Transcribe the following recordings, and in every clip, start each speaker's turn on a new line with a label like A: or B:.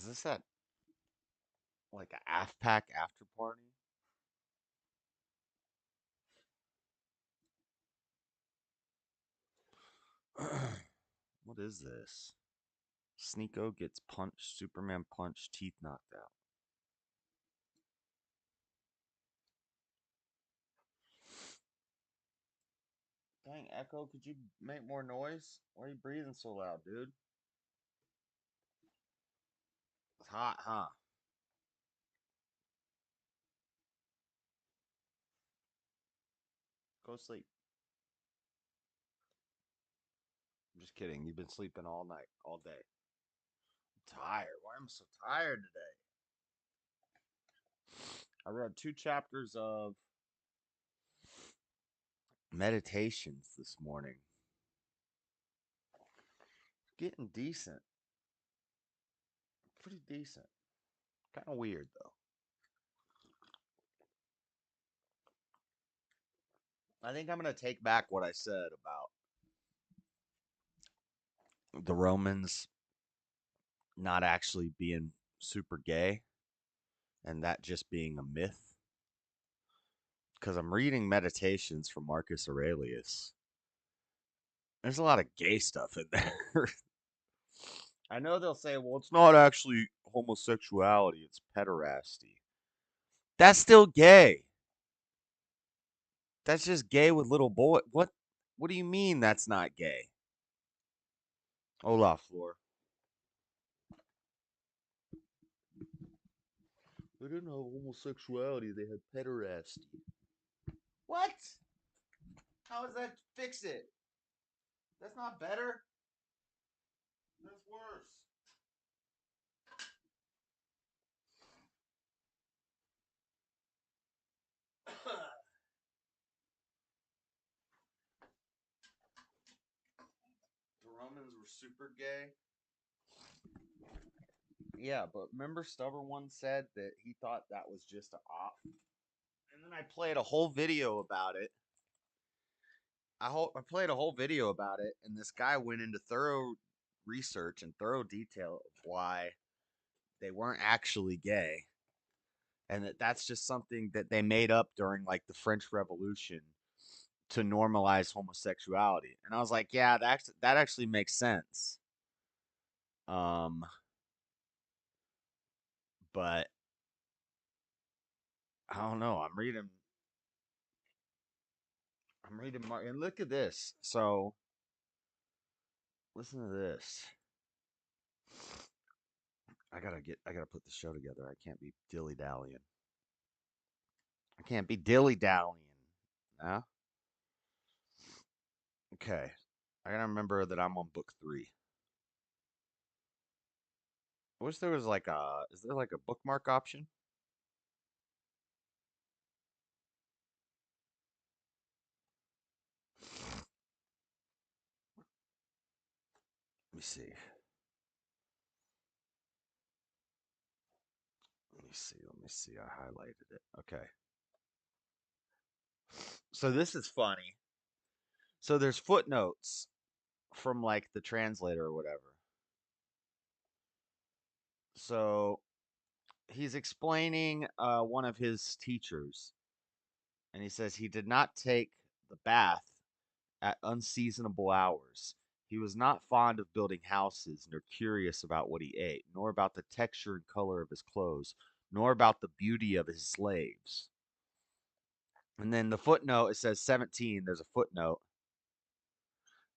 A: this at like a AFPAC after party? What is this? Sneeko gets punched, Superman punched, teeth knocked out. Dang, Echo, could you make more noise? Why are you breathing so loud, dude? It's hot, huh? Go sleep. I'm just kidding. You've been sleeping all night, all day. I'm tired. Why am I so tired today? I read 2 chapters of Meditations this morning. Getting decent. Pretty decent. Kind of weird, though. I think I'm going to take back what I said about the Romans not actually being super gay and that just being a myth. Because I'm reading Meditations from Marcus Aurelius. There's a lot of gay stuff in there. I know they'll say, well, it's not actually homosexuality, it's pederasty. That's still gay. That's just gay with little boy. What do you mean that's not gay? Hola, Flor. They didn't have homosexuality, they had pederasty. What? How does that fix it? That's not better. That's worse. The Romans were super gay. Yeah, but remember Stubborn One said that he thought that was just a op. And then I played a whole video about it. I played a whole video about it, and this guy went into thorough research and thorough detail of why they weren't actually gay, and that's just something that they made up during like the French Revolution to normalize homosexuality. And I was like, yeah, that actually makes sense. Um, but I don't know. I'm reading and look at this. So listen to this. I gotta put the show together. I can't be dilly dallying. I can't be dilly dallying. Nah. Okay. I gotta remember that I'm on book 3. I wish there was like a. Is there like a bookmark option? Let me see. Let me see. Let me see. I highlighted it. Okay. So this is funny. So there's footnotes from like the translator or whatever. So he's explaining one of his teachers, and he says he did not take the bath at unseasonable hours. He was not fond of building houses, nor curious about what he ate, nor about the texture and color of his clothes, nor about the beauty of his slaves. And then the footnote, it says 17, there's a footnote.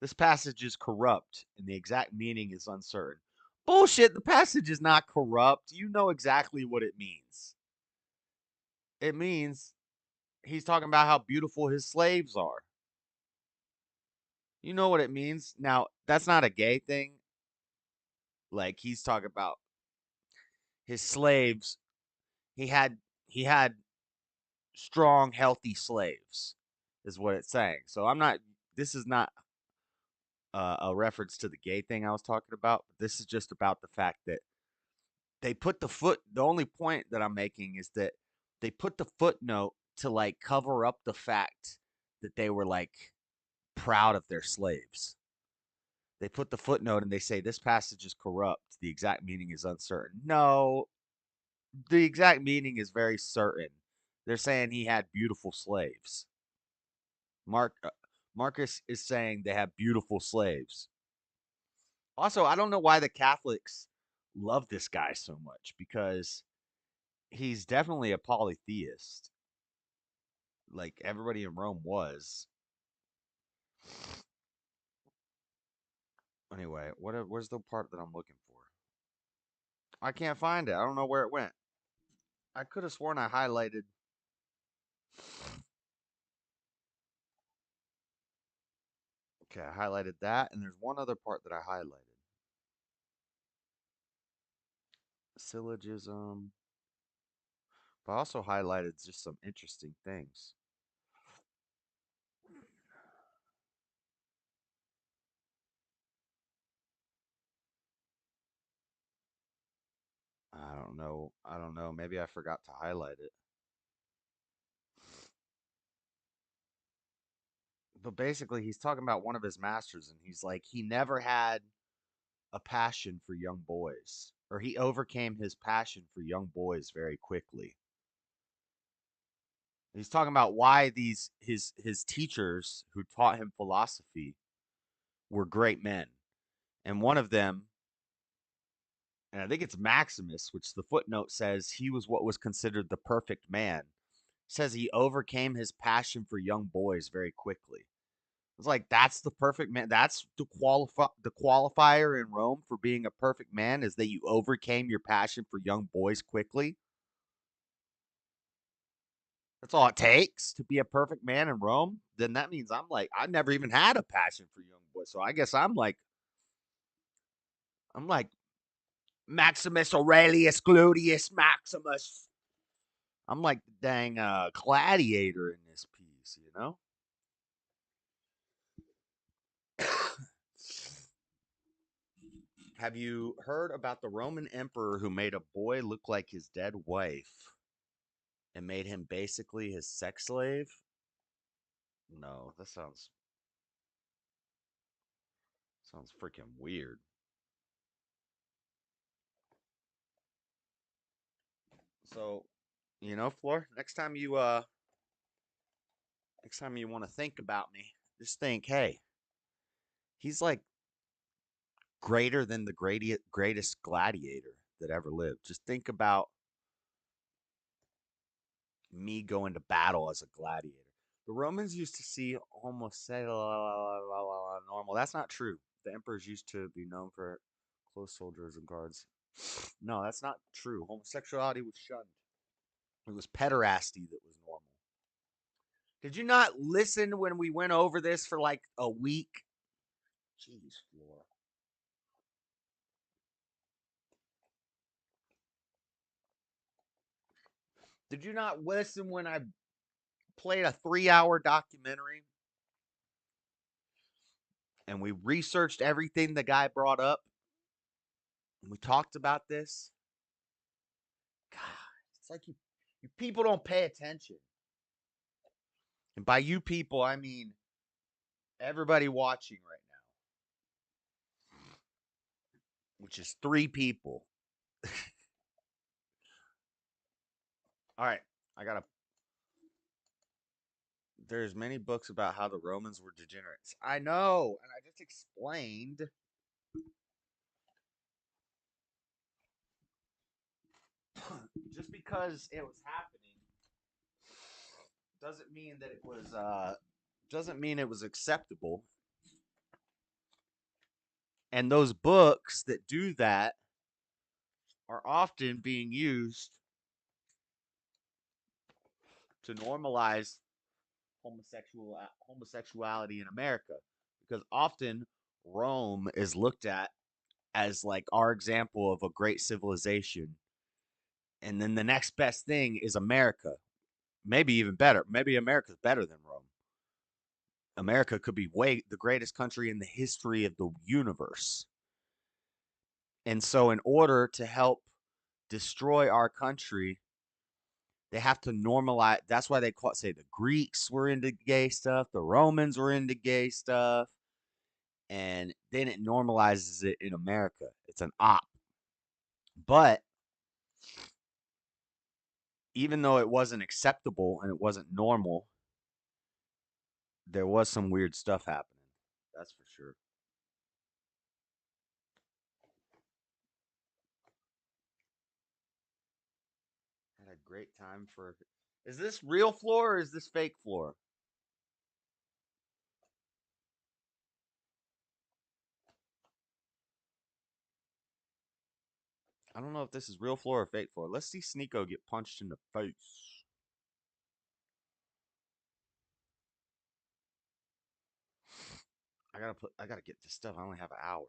A: This passage is corrupt, and the exact meaning is uncertain. Bullshit, the passage is not corrupt. You know exactly what it means. It means he's talking about how beautiful his slaves are. You know what it means. Now, that's not a gay thing. Like he's talking about his slaves. He had he had strong, healthy slaves, is what it's saying. So I'm not. This is not a reference to the gay thing I was talking about. This is just about the fact that they put the foot. The only point that I'm making is that they put the footnote to like cover up the fact that they were like proud of their slaves. They put the footnote and they say this passage is corrupt. The exact meaning is uncertain. No, the exact meaning is very certain. They're saying he had beautiful slaves. Mark Marcus is saying they have beautiful slaves. Also, I don't know why the Catholics love this guy so much because he's definitely a polytheist. Like everybody in Rome was. Anyway, where's the part that I'm looking for? I can't find it. I don't know where it went. I could have sworn I highlighted. Okay, I highlighted that, and there's one other part that I highlighted. Syllogism. But I also highlighted just some interesting things. I don't know. I don't know. Maybe I forgot to highlight it. But basically, he's talking about one of his masters, and he's like, he never had a passion for young boys, or he overcame his passion for young boys very quickly. He's talking about why these his teachers who taught him philosophy were great men, and one of them, and I think it's Maximus, which the footnote says he was what was considered the perfect man. Says he overcame his passion for young boys very quickly. It's like that's the perfect man. That's the qualifier in Rome for being a perfect man is that you overcame your passion for young boys quickly. That's all it takes to be a perfect man in Rome. Then that means I'm like I never even had a passion for young boys. So I guess I'm like Maximus Aurelius Gludius Maximus. I'm like the dang gladiator in this piece, you know? Have you heard about the Roman emperor who made a boy look like his dead wife and made him basically his sex slave? No, that sounds freaking weird. So, Floor, next time you want to think about me, just think, hey, he's like greater than the greatest gladiator that ever lived. Just think about me going to battle as a gladiator. The Romans used to see homosexual normal. That's not true. The emperors used to be known for close soldiers and guards. No, that's not true. Homosexuality was shunned. It was pederasty that was normal. Did you not listen when we went over this for like a week? Jeez, Flora. Did you not listen when I played a 3 hour documentary and we researched everything the guy brought up and we talked about this? God, it's like you people don't pay attention. And by you people, I mean everybody watching right now, which is 3 people. All right, I got to there's many books about how the Romans were degenerates. I know, and I just explained. Just because it was happening doesn't mean it was acceptable. And those books that do that are often being used to normalize homosexuality in America because often Rome is looked at as like our example of a great civilization, and then the next best thing is America. Maybe even better. Maybe America's better than Rome. America could be way the greatest country in the history of the universe. And so, in order to help destroy our country, they have to normalize. That's why they say the Greeks were into gay stuff, the Romans were into gay stuff. and then it normalizes it in America. It's an op. But even though it wasn't acceptable and it wasn't normal, there was some weird stuff happening. That's for sure. Had a great time for. Is this real floor or is this fake floor? I don't know if this is real floor or fake floor. Let's see Sneeko get punched in the face. I gotta get this stuff. I only have an hour.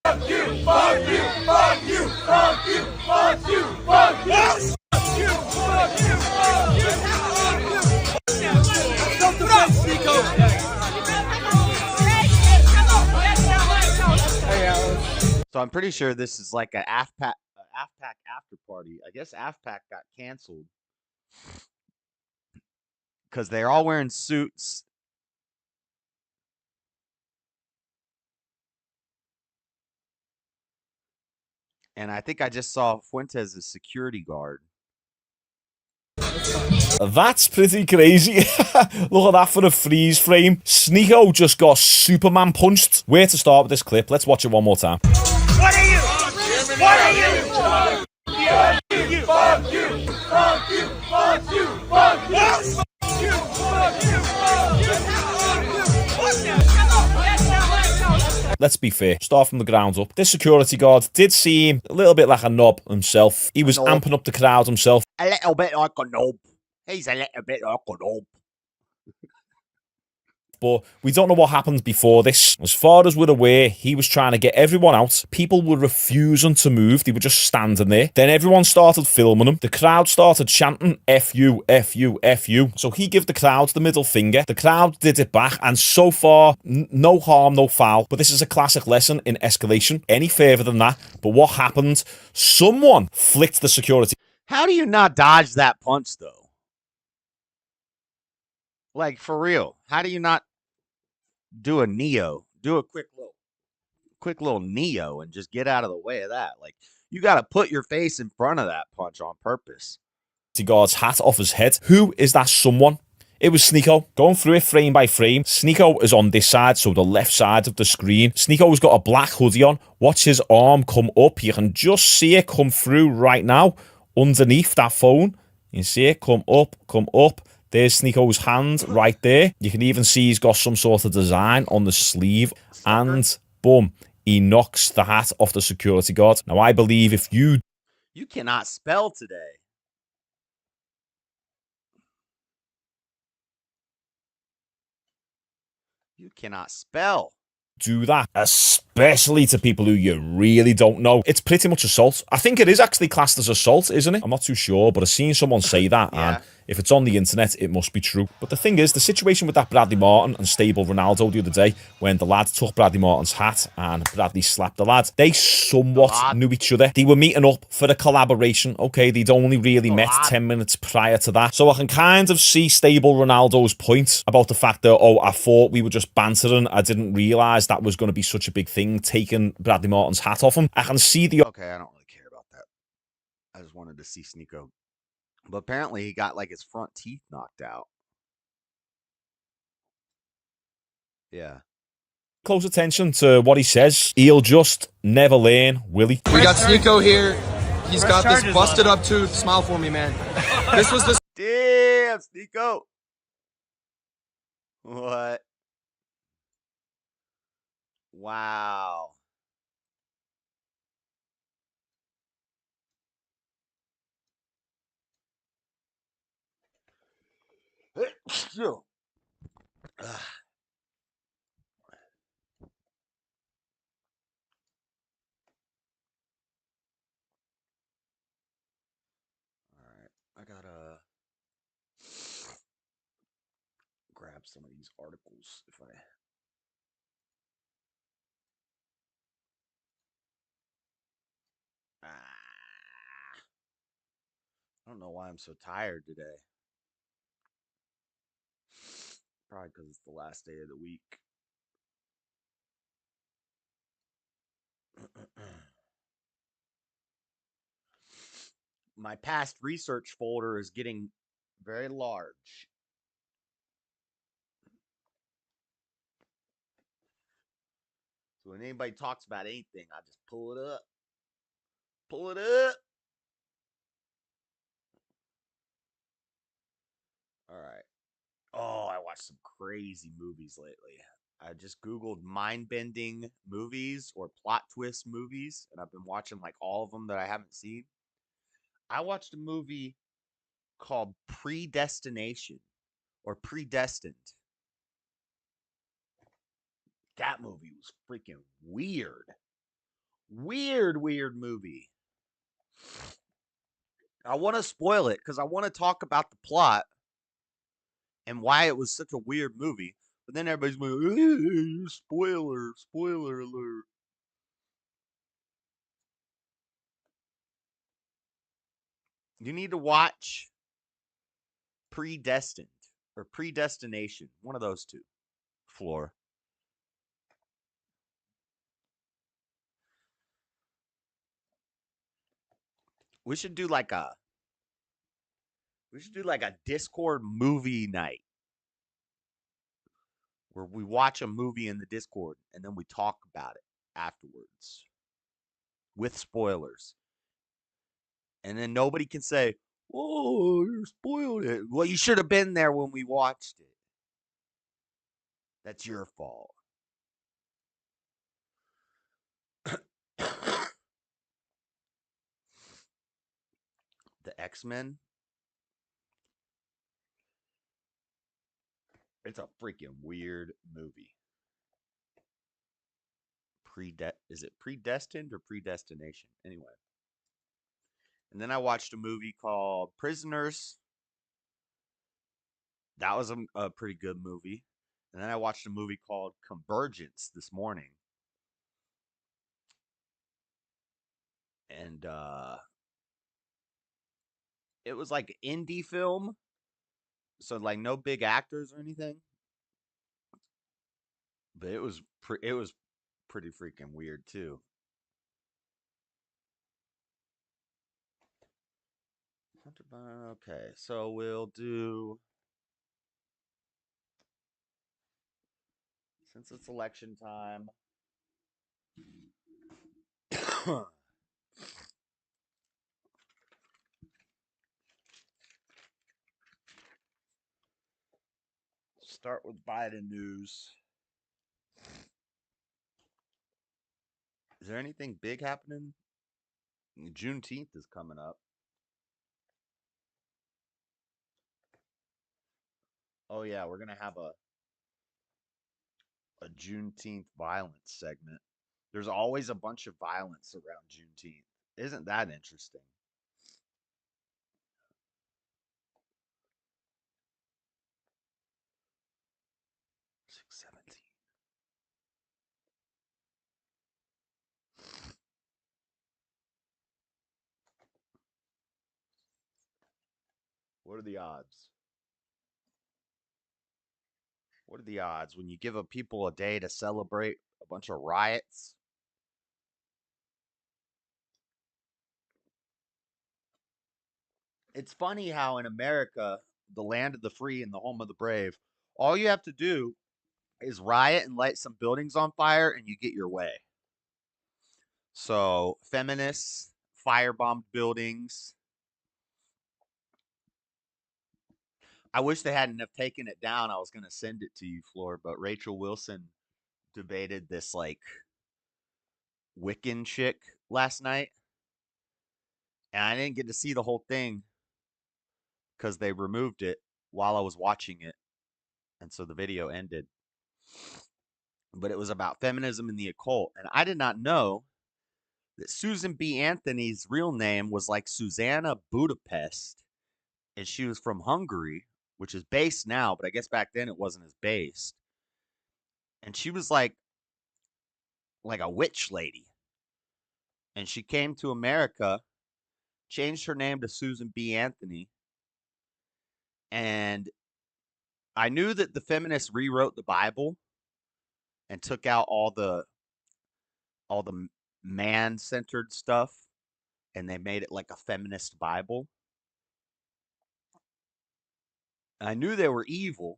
A: Fuck you, fuck you, fuck you, fuck you, fuck you, fuck you. Fuck you, fuck you, fuck you, fuck you. Self-defense, Sneeko. So I'm pretty sure this is like a AFPAC after party. I guess AFPAC got canceled because they're all wearing suits. And I think I just saw Fuentes' security guard.
B: That's pretty crazy. Look at that for a freeze frame. Sneeko just got Superman punched. Where to start with this clip? Let's watch it one more time.
C: What are you? What are you? Fuck you! Fuck you! Fuck you! Fuck you! Fuck you! Fuck you! Fuck you!
B: Let's be fair, start from the ground up. This security guard did seem a little bit like a knob himself. He was amping up the crowd himself.
A: A little bit like a knob. He's a little bit like a knob.
B: But we don't know what happened before this. As far as we're aware, he was trying to get everyone out. People were refusing to move. They were just standing there. Then everyone started filming him. The crowd started chanting, F you, F you, F you. So he gave the crowd the middle finger. The crowd did it back. And so far, no harm, no foul. But this is a classic lesson in escalation. Any further than that. But what happened? Someone flicked the security.
A: How do you not dodge that punch, though? Like, for real. How do you not do a Neo? Do a quick little Neo and just get out of the way of that. Like, you got to put your face in front of that punch on purpose.
B: Guard's hat off his head. Who is that someone? It was Sneeko. Going through it frame by frame. Sneeko is on this side, so the left side of the screen. Sneeko's got a black hoodie on. Watch his arm come up. You can just see it come through right now underneath that phone. You can see it come up, come up. There's Sneeko's hand right there. You can even see he's got some sort of design on the sleeve. And boom, he knocks the hat off the security guard. Now, I believe if you...
A: You cannot spell today. You cannot spell.
B: Do that, especially to people who you really don't know. It's pretty much assault. I think it is actually classed as assault, isn't it? I'm not too sure, but I've seen someone say that,
A: Yeah.
B: and if it's on the internet, it must be true. But the thing is, the situation with that Bradley Martin and Stable Ronaldo the other day, when the lad took Bradley Martin's hat and Bradley slapped the lad, they somewhat knew each other. They were meeting up for a collaboration. Okay, they'd only really met 10 minutes prior to that. So I can kind of see Stable Ronaldo's point about the fact that, oh, I thought we were just bantering. I didn't realise that was going to be such a big thing, taking Bradley Martin's hat off him. I can see the...
A: Okay, I don't really care about that. I just wanted to see Sneeko. But apparently he got like his front teeth knocked out. Yeah.
B: Close attention to what he says. He'll just never learn, will he?
D: We got Sneeko here. He's got this busted up tooth. Smile for me, man. This was the...
A: Damn, Sneeko. What? Wow. I gotta grab some of these articles if I. Ah. I don't know why I'm so tired today. Probably because it's the last day of the week. My past research folder is getting very large. So when anybody talks about anything, I just pull it up. Pull it up. All right. Oh, I watched some crazy movies lately. I just Googled mind bending movies or plot twist movies, and I've been watching like all of them that I haven't seen. I watched a movie called Predestination or Predestined. That movie was freaking weird. Weird movie. I want to spoil it because I want to talk about the plot and why it was such a weird movie. But then everybody's going, spoiler alert. You need to watch Predestined or Predestination. One of those two. Floor. We should do like a Discord movie night where we watch a movie in the Discord and then we talk about it afterwards with spoilers. And then nobody can say, "Oh, you spoiled it." Well, you should have been there when we watched it. That's your fault. The X-Men. It's a freaking weird movie. Is it Predestined or Predestination? Anyway. And then I watched a movie called Prisoners. That was a pretty good movie. And then I watched a movie called Convergence this morning. And it was like indie film. So like no big actors or anything. But it was pretty freaking weird too. Okay, so we'll do, since it's election time. Start with Biden news. Is there anything big happening? Juneteenth is coming up. Oh yeah, we're gonna have a Juneteenth violence segment. There's always a bunch of violence around Juneteenth. Isn't that interesting? 617. What are the odds? What are the odds when you give a people a day to celebrate a bunch of riots? It's funny how in America, the land of the free and the home of the brave, all you have to do is riot and light some buildings on fire and you get your way. So, feminists firebombed buildings. I wish they hadn't have taken it down. I was going to send it to you, Floor, but Rachel Wilson debated this like Wiccan chick last night. And I didn't get to see the whole thing because they removed it while I was watching it. And so the video ended. But it was about feminism and the occult. And I did not know that Susan B. Anthony's real name was like Susanna Budapest. And she was from Hungary, which is based now, but I guess back then it wasn't as based. And she was like a witch lady. And she came to America. changed her name to Susan B. Anthony, and I knew that the feminists rewrote the Bible and took out all the man-centered stuff, and they made it like a feminist Bible. I knew they were evil,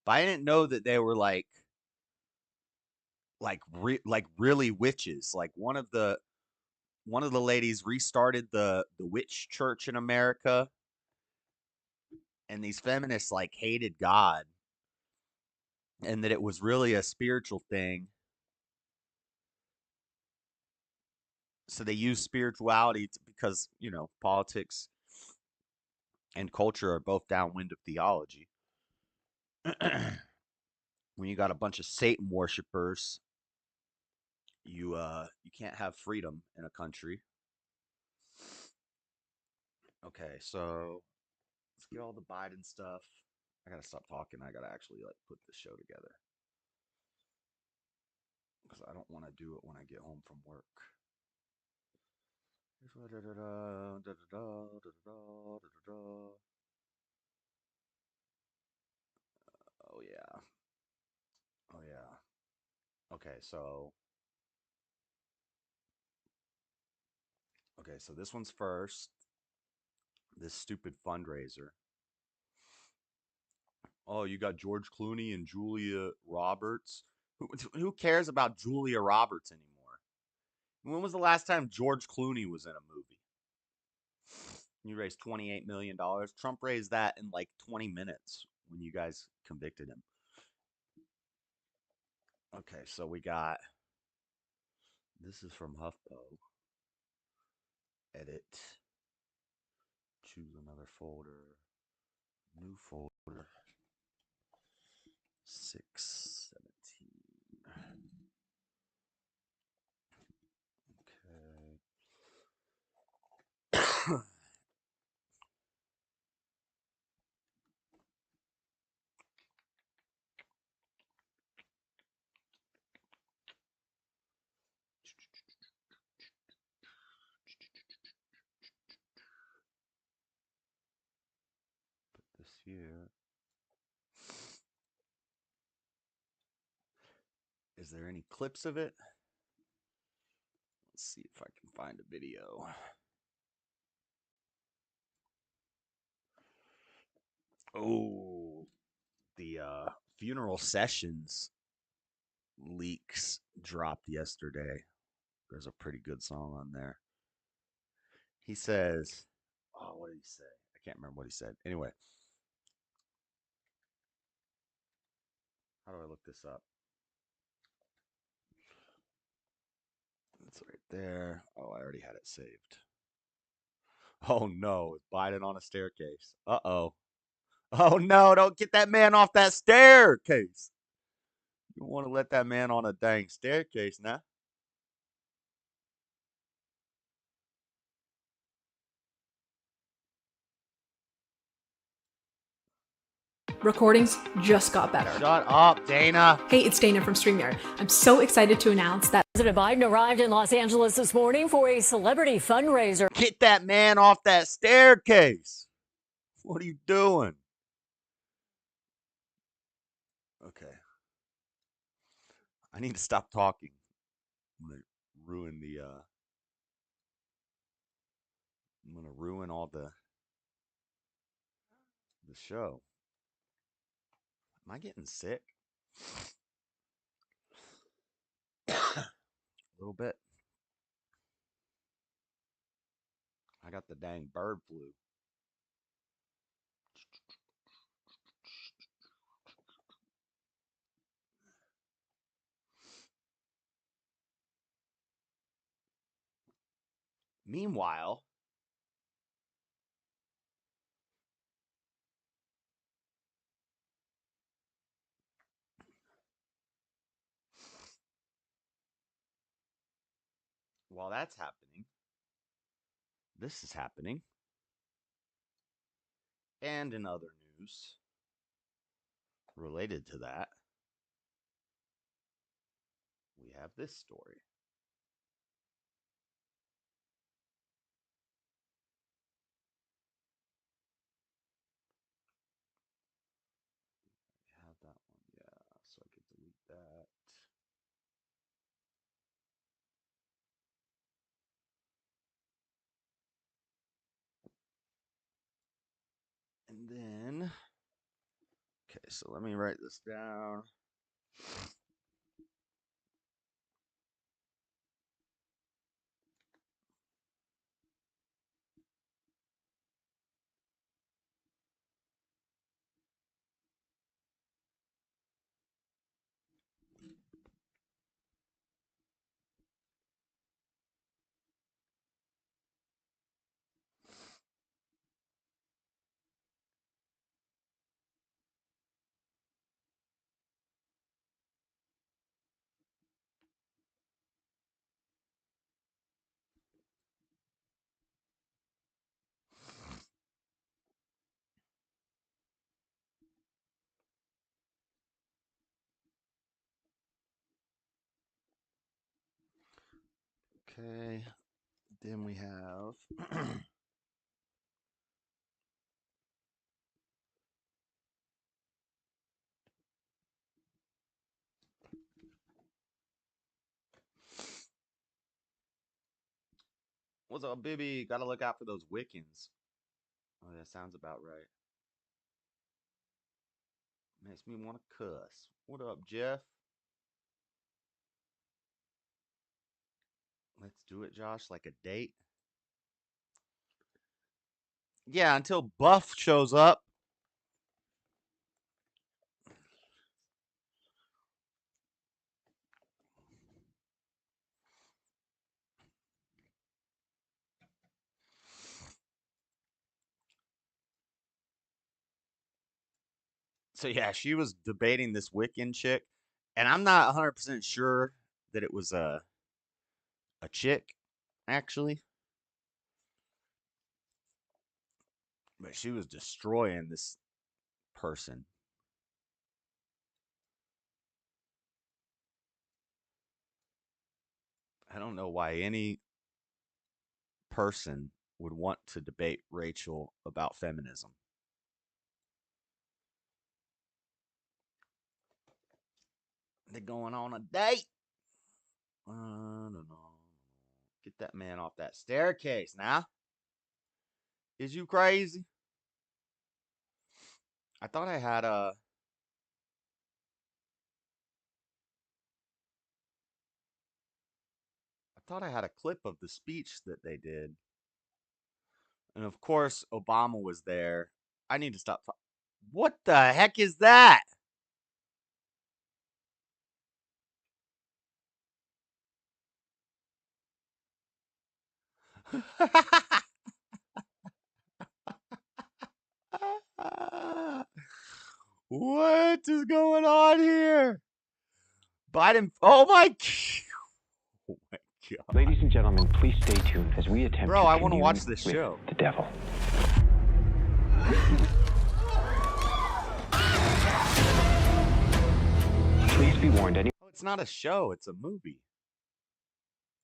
A: but I didn't know that they were like really witches. Like one of the ladies restarted the witch church in America, and these feminists like hated God, and that it was really a spiritual thing. So they use spirituality because, politics and culture are both downwind of theology. When you got a bunch of Satan worshipers, you can't have freedom in a country. Okay, so let's get all the Biden stuff. I gotta stop talking. I gotta actually like put the show together because I don't want to do it when I get home from work. Oh yeah. Oh yeah. Okay, so this one's first. This stupid fundraiser. Oh, you got George Clooney and Julia Roberts. Who cares about Julia Roberts anymore? When was the last time George Clooney was in a movie? You raised $28 million. Trump raised that in like 20 minutes when you guys convicted him. Okay, so we got this is from HuffPo. Edit. Choose another folder. New folder. 617. Okay. Put this here. Is there any clips of it? Let's see if I can find a video. Oh, the funeral sessions leaks dropped yesterday. There's a pretty good song on there. He says, oh, what did he say? I can't remember what he said. Anyway, how do I look this up? It's right there. Oh, I already had it saved. Oh no, it's Biden on a staircase. Uh-oh. Oh no, don't get that man off that staircase. You want to let that man on a dang staircase now.
E: Recordings just got better.
A: Shut up, Dana.
E: Hey, it's Dana from StreamYard. I'm so excited to announce that
F: President Biden arrived in Los Angeles this morning for a celebrity fundraiser.
A: Get that man off that staircase. What are you doing? Okay. I need to stop talking. I'm gonna ruin the I'm gonna ruin all the show. Am I getting sick? A little bit. I got the dang bird flu. Meanwhile, while that's happening, this is happening. And in other news related to that, we have this story. that. And then, okay, so let me write this down. Okay, then we have what's up, Bibby? Gotta look out for those Wiccans. Oh, that sounds about right. Makes me want to cuss. What up, Jeff? Let's do it, Josh. Like a date. Yeah, until Buff shows up. So yeah, she was debating this Wiccan chick, and I'm not 100% sure that it was a chick, actually, but she was destroying this person. I don't know why any person would want to debate Rachel about feminism. They're going on a date. I don't know. Get that man off that staircase now. Is you crazy? I thought I had a. I thought I had a clip of the speech that they did, and of course Obama was there. I need to stop. What the heck is that? What is going on here? Biden. Oh my. Oh my god.
G: Ladies and gentlemen, please stay tuned as we attempt
A: Bro,
G: to
A: I want to
G: commune
A: watch this
G: with
A: show.
G: the devil. Please be warned,
A: Oh, it's not a show, it's a movie.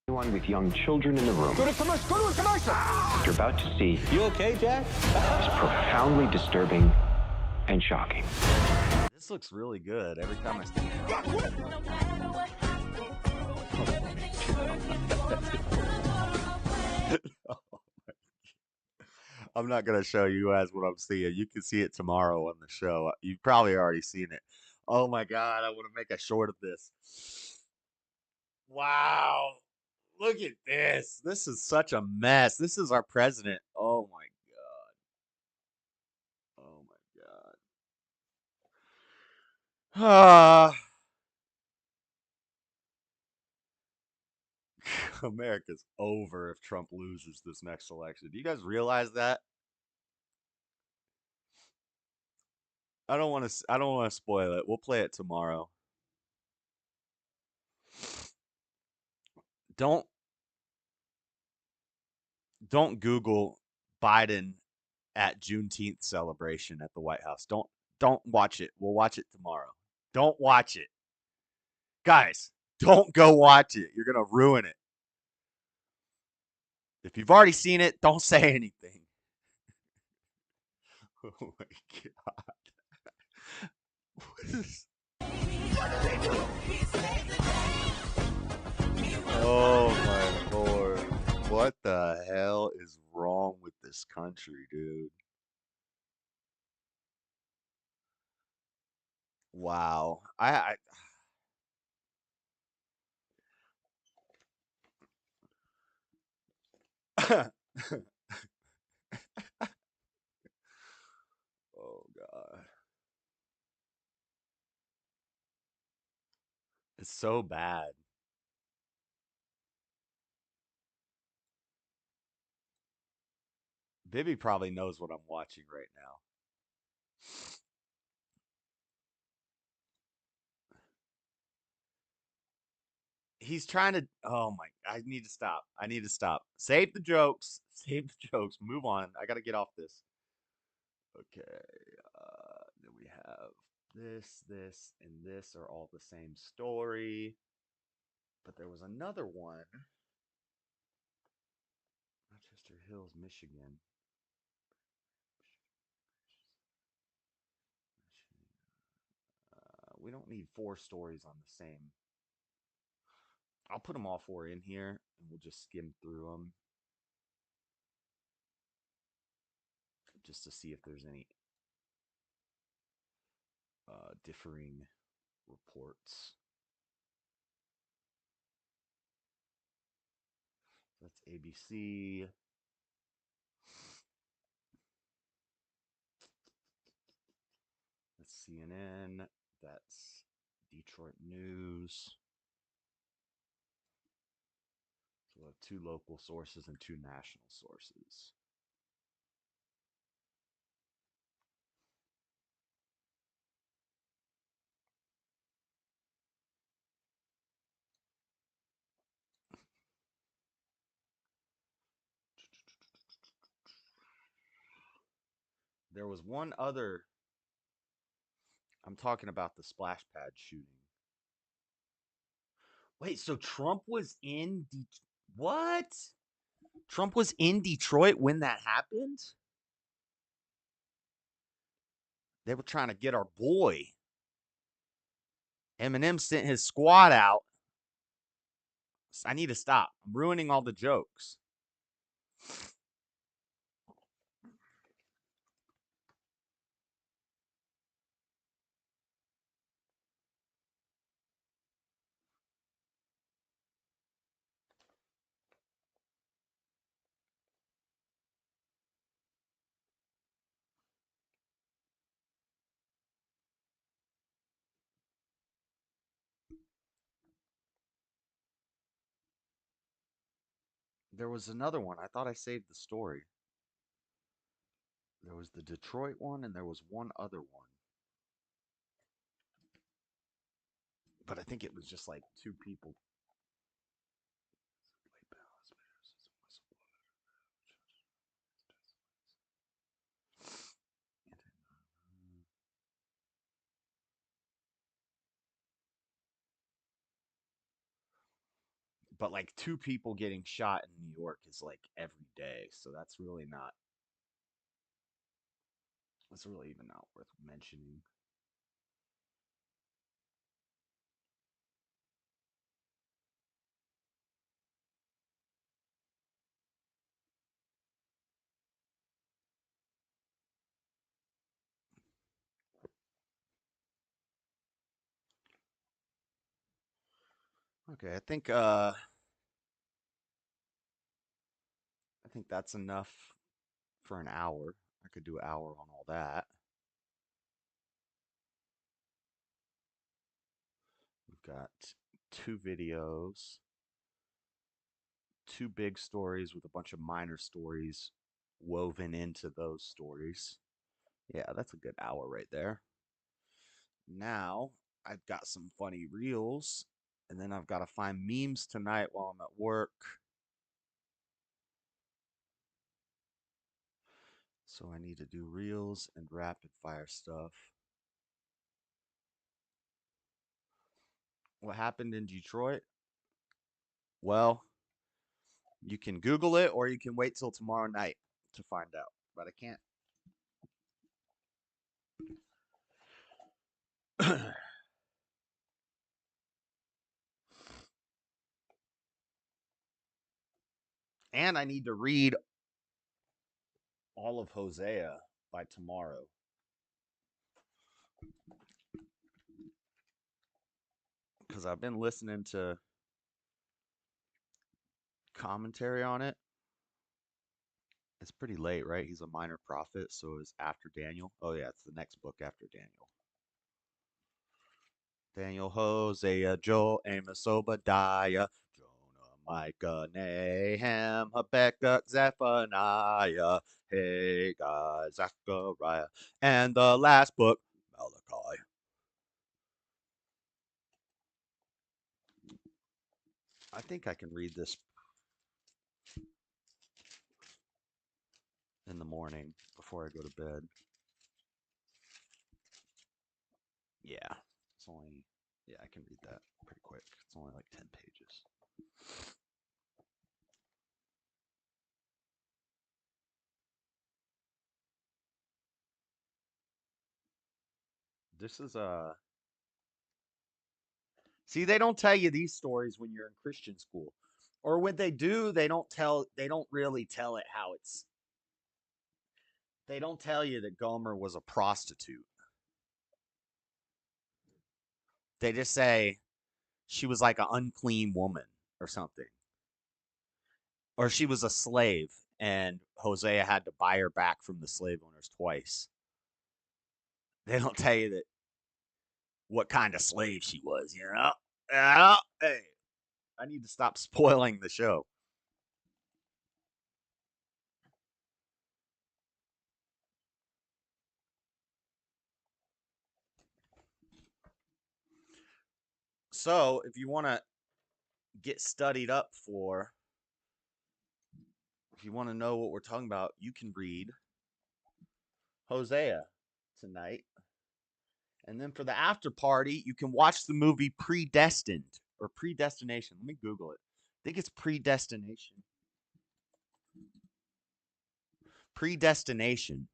G: anyone with young children in the room.
C: Go to commercial.
G: What you're about to see
C: You okay, Jack?
G: is profoundly disturbing and shocking.
A: This looks really good every time I see it. I'm not going to show you guys what I'm seeing. You can see it tomorrow on the show. You've probably already seen it. Oh my God, I want to make a short of this. Wow. Look at this. This is such a mess. This is our president. Oh my God. Oh my God. Ah. America's over if Trump loses this next election. Do you guys realize that? I don't want to spoil it. We'll play it tomorrow. Don't Google Biden at Juneteenth celebration at the White House. Don't watch it. We'll watch it tomorrow. Don't watch it. Guys, don't go watch it. You're going to ruin it. If you've already seen it, don't say anything. Oh my God. What is country, dude. Wow. Oh god. It's so bad. Bibby probably knows what I'm watching right now. He's trying to. Oh my! I need to stop. I need to stop. Save the jokes. Save the jokes. Move on. I gotta get off this. Okay. Then we have this, and this are all the same story. But there was another one. Rochester Hills, Michigan. We don't need 4 stories on the same. I'll put them all 4 in here, and we'll just skim through them just to see if there's any differing reports. That's ABC. That's CNN. That's Detroit News. So we'll have 2 local sources and 2 national sources. There was one other. I'm talking about the splash pad shooting. Wait, so Trump was in what? Trump was in Detroit when that happened? They were trying to get our boy. Eminem sent his squad out. I need to stop. I'm ruining all the jokes. There was another one. I thought I saved the story. There was the Detroit one, and there was one other one. But I think it was just like 2 people. But like 2 people getting shot in New York is like every day. So that's really not. It's really even not worth mentioning. Okay, I think that's enough for an hour. I could do an hour on all that. We've got 2 videos, 2 big stories with a bunch of minor stories woven into those stories. Yeah, that's a good hour right there. Now, I've got some funny reels, and then I've got to find memes tonight while I'm at work. So I need to do reels and rapid fire stuff. What happened in Detroit? Well, you can Google it or you can wait till tomorrow night to find out. But I can't. And I need to read all of Hosea by tomorrow. Because I've been listening to commentary on it. It's pretty late, right? He's a minor prophet, so it's after Daniel. Oh, yeah, it's the next book after Daniel. Daniel, Hosea, Joel, Amos, Obadiah, Jonah, Micah, Nahum, Habakkuk, Zephaniah, Haggai, Zechariah, and the last book, Malachi. I think I can read this in the morning before I go to bed. Yeah, it's only, yeah, I can read that pretty quick. It's only like 10 pages. This is a. See, they don't tell you these stories when you're in Christian school. Or when they do, they don't really tell it how it's. They don't tell you that Gomer was a prostitute. They just say she was like an unclean woman or something. Or she was a slave and Hosea had to buy her back from the slave owners twice. They don't tell you that what kind of slave she was, you know? Hey, I need to stop spoiling the show. So, if you want to get studied up for, if you want to know what we're talking about, you can read Hosea tonight. And then for the after party, you can watch the movie Predestined or Predestination. Let me Google it. I think it's Predestination. Predestination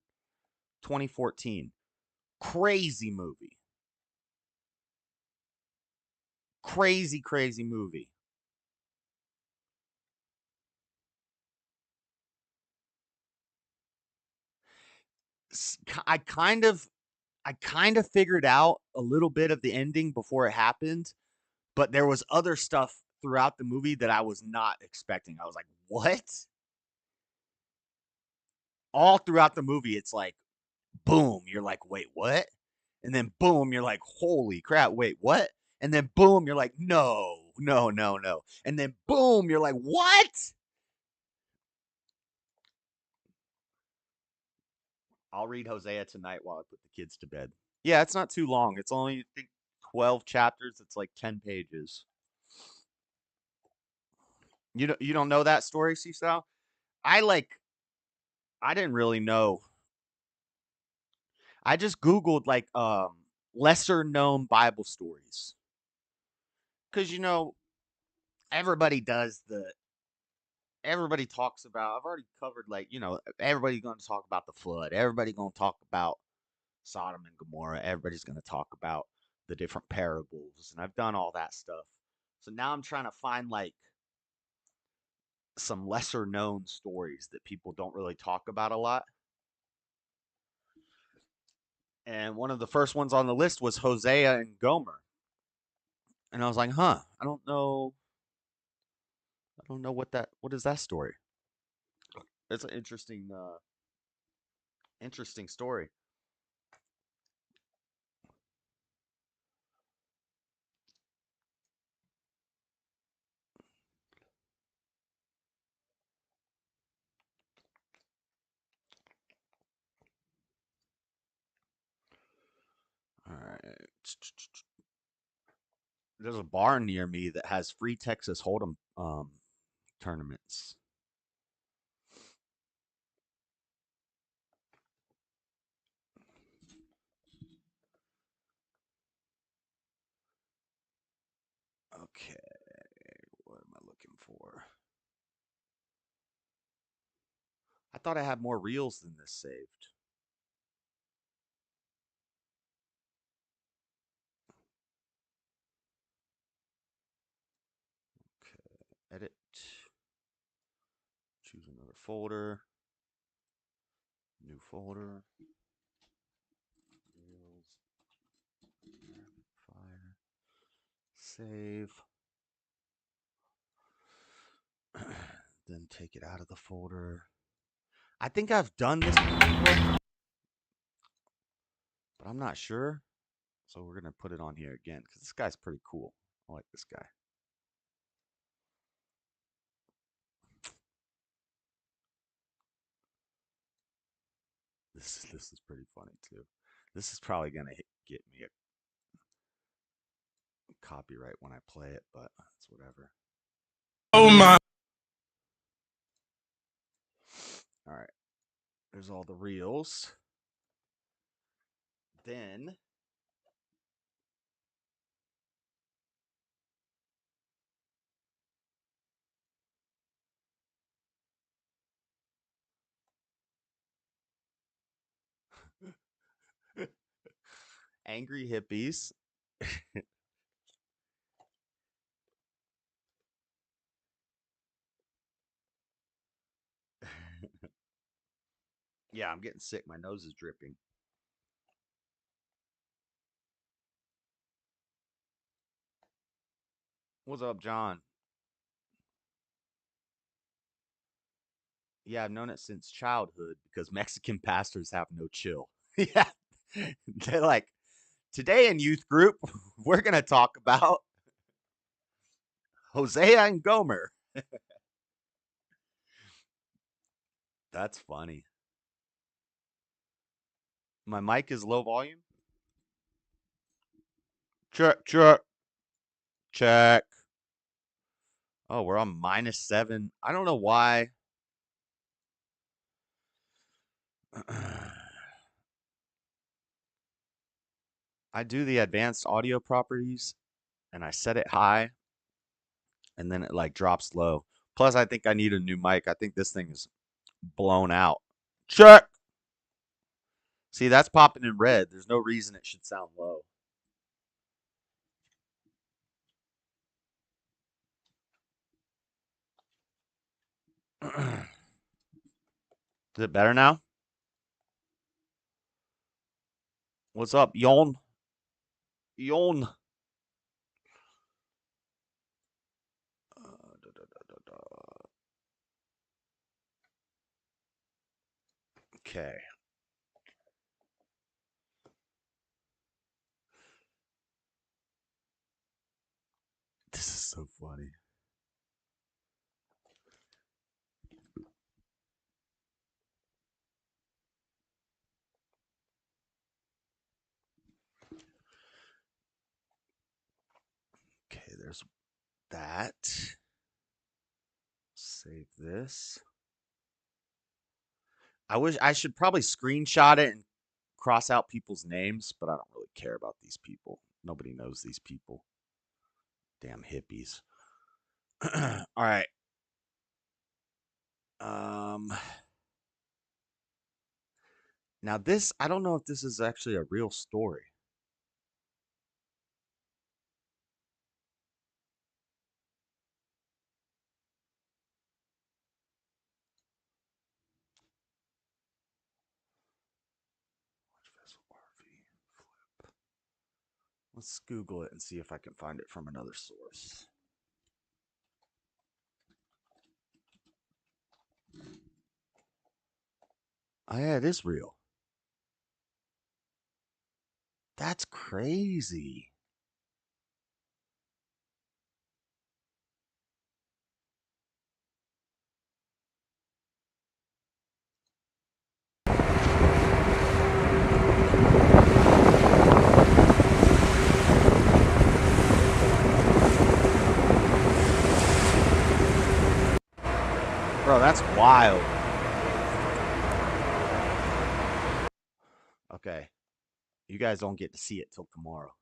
A: 2014. Crazy movie. Crazy, crazy movie. I kind of I kind of figured out a little bit of the ending before it happened, but there was other stuff throughout the movie that I was not expecting. I was like, "What?" All throughout the movie it's like boom, you're like, "Wait, what?" And then boom, you're like, "Holy crap, wait, what?" And then boom, you're like, "No, no, no, no." And then boom, you're like, "What?" I'll read Hosea tonight while I put the kids to bed. Yeah, it's not too long. It's only I think 12 chapters. It's like 10 pages. You don't know that story, Seesaw? I like I didn't really know. I just googled like lesser known Bible stories. Cuz everybody does the everybody talks about I've already covered like, everybody's going to talk about the flood. Everybody's going to talk about Sodom and Gomorrah. Everybody's going to talk about the different parables and I've done all that stuff. So now I'm trying to find like some lesser known stories that people don't really talk about a lot. And one of the first ones on the list was Hosea and Gomer. And I was like, "Huh, I don't know what is that story?" It's an interesting story. All right. There's a bar near me that has free Texas Hold'em tournaments. Okay, what am I looking for? I thought I had more reels than this saved. Okay, edit. Choose another folder. New folder. Reels. Fire. Save. Then take it out of the folder. I think I've done this before, but I'm not sure. So we're going to put it on here again because this guy's pretty cool. I like this guy. This is pretty funny too. This is probably going to get me a copyright when I play it, but it's whatever.
C: Oh my.
A: All right. There's all the reels. Then angry hippies. Yeah, I'm getting sick. My nose is dripping. What's up, John? Yeah, I've known it since childhood because Mexican pastors have no chill. Yeah. They're like, today in youth group, we're going to talk about Hosea and Gomer. That's funny. My mic is low volume. Check, check, check. Oh, we're on -7. I don't know why. I do the advanced audio properties and I set it high and then it like drops low. Plus, I think I need a new mic. I think this thing is blown out. Check. See, that's popping in red. There's no reason it should sound low. Is it better now? What's up, Yon? Yon. Okay. This is so funny. Okay, there's that. Save this. I wish I should probably screenshot it and cross out people's names, but I don't really care about these people. Nobody knows these people. Damn hippies. All right. Now this, I don't know if this is actually a real story. Let's Google it and see if I can find it from another source. Oh yeah, it is real. That's crazy. Bro, that's wild. Okay. You guys don't get to see it till tomorrow.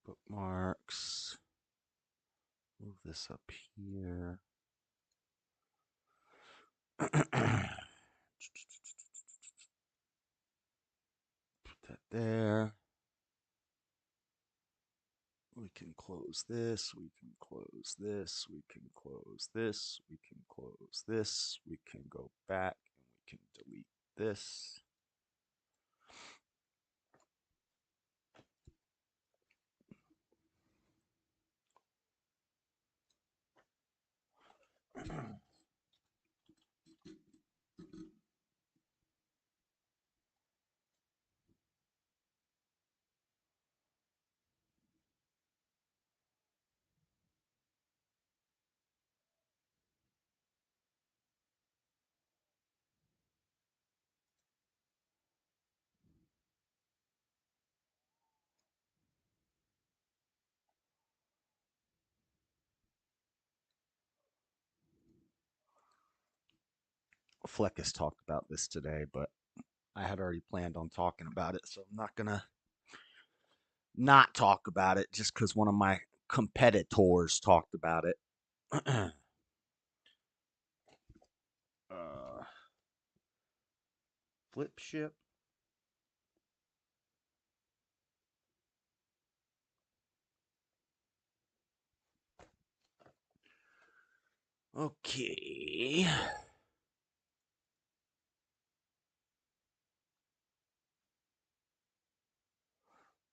A: Bookmarks. Move this up here. Put that there. We can close this. We can close this. We can close this. We can close this. We can go back and we can delete this. Fleck has talked about this today, but I had already planned on talking about it, so I'm not gonna not talk about it just because one of my competitors talked about it. uh, Flip ship. Okay.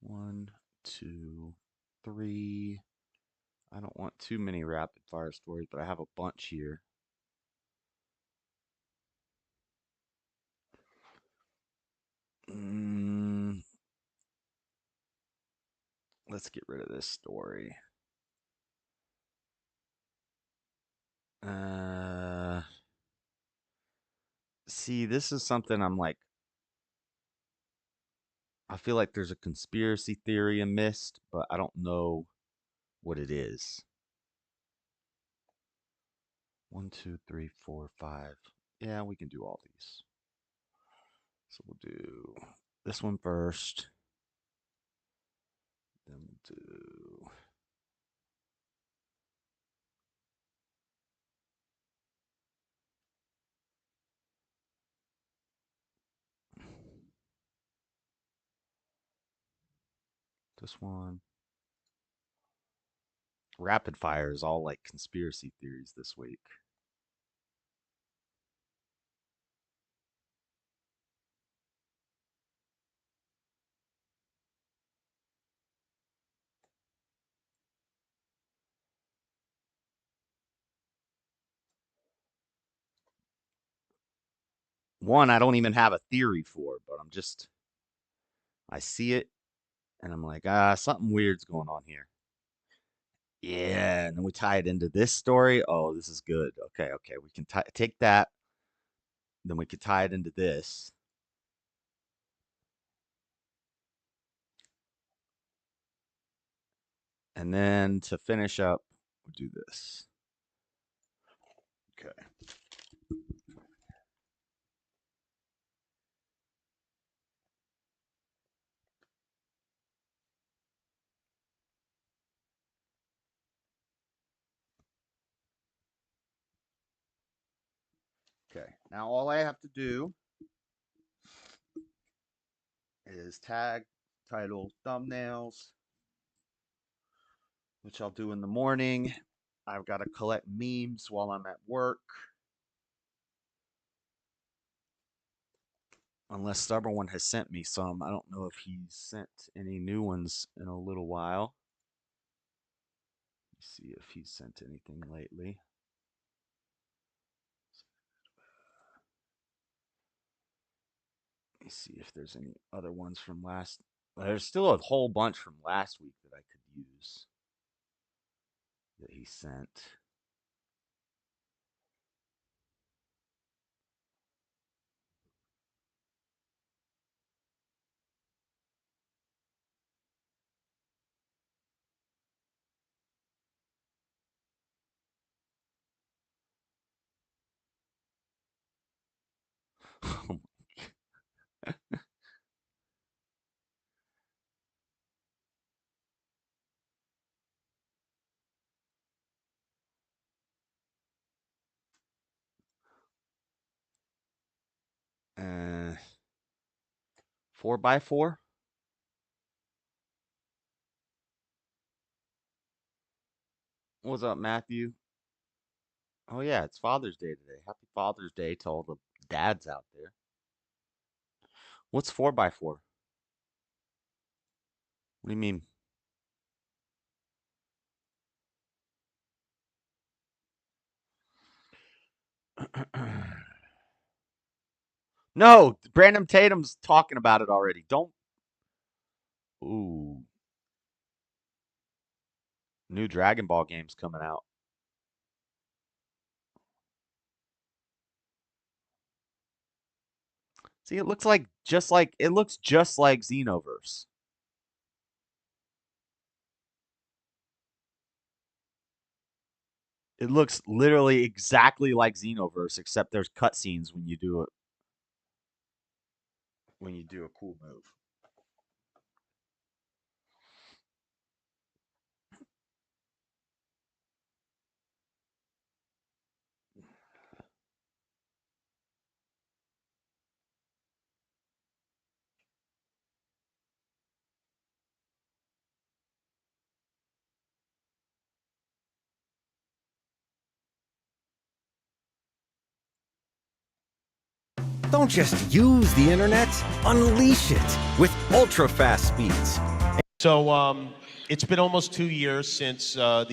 A: One, two, three. I don't want too many rapid fire stories, but I have a bunch here. Mm, let's get rid of this story. Uh, See, this is something I'm like, I feel like there's a conspiracy theory in mist, but I don't know what it is. One, two, three, four, five. Yeah, we can do all these. So we'll do this one first. Then we'll do this one. Rapid fire is all like conspiracy theories this week. One I don't even have a theory for, but I see it and I'm like, something weird's going on here. Yeah, and then we tie it into this story. Oh, this is good. Okay, okay, we can take that, then we could tie it into this. And then to finish up, we'll do this. Okay. Okay. Now all I have to do is tag, title, thumbnails, which I'll do in the morning. I've got to collect memes while I'm at work. Unless Stubborn One has sent me some. I don't know if he's sent any new ones in a little while. Let's see if he's sent anything lately. Let me see if there's any other ones from last. There's still a whole bunch from last week that I could use that he sent. 4x4? What's up, Matthew? Oh yeah, it's Father's Day today. Happy Father's Day to all the dads out there. What's 4x4? What do you mean? No, Brandon Tatum's talking about it already. Don't. Ooh. New Dragon Ball game's coming out. See, it looks just like Xenoverse. It looks literally exactly like Xenoverse, except there's cutscenes when you do it. When you do a cool move.
H: Don't just use the internet, unleash it with ultra-fast speeds.
I: So it's been almost 2 years since
A: So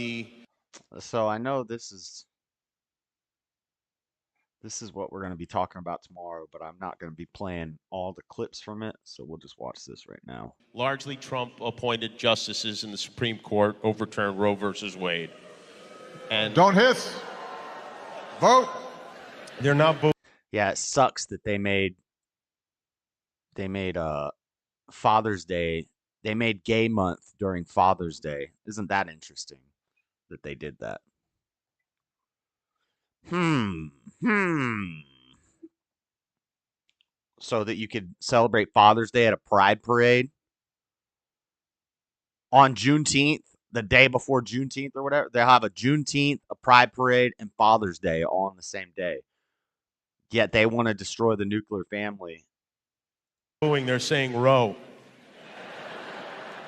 A: I know this is what we're going to be talking about tomorrow, but I'm not going to be playing all the clips from it, so we'll just watch this right now.
I: largely Trump-appointed justices in the Supreme Court overturned Roe versus Wade. And
C: Don't hiss. Vote.
I: they're not voting.
A: Yeah, it sucks that they made Father's Day. They made Gay Month during Father's Day. Isn't that interesting that they did that? So that you could celebrate Father's Day at a pride parade on Juneteenth, the day before Juneteenth or whatever. They'll have a Juneteenth, a pride parade, and Father's Day all on the same day. Yet they want to destroy the nuclear family.
I: They're saying Roe.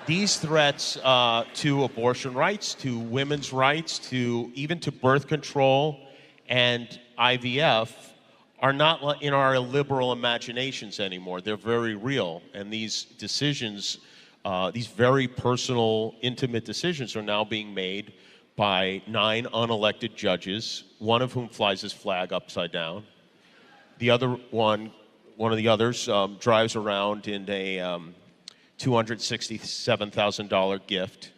I: These threats to abortion rights, to women's rights, to even to birth control and IVF are not in our liberal imaginations anymore. They're very real. And these decisions, these very personal, intimate decisions are now being made by 9 unelected judges, one of whom flies his flag upside down. The other one of the others drives around in a $267,000 gift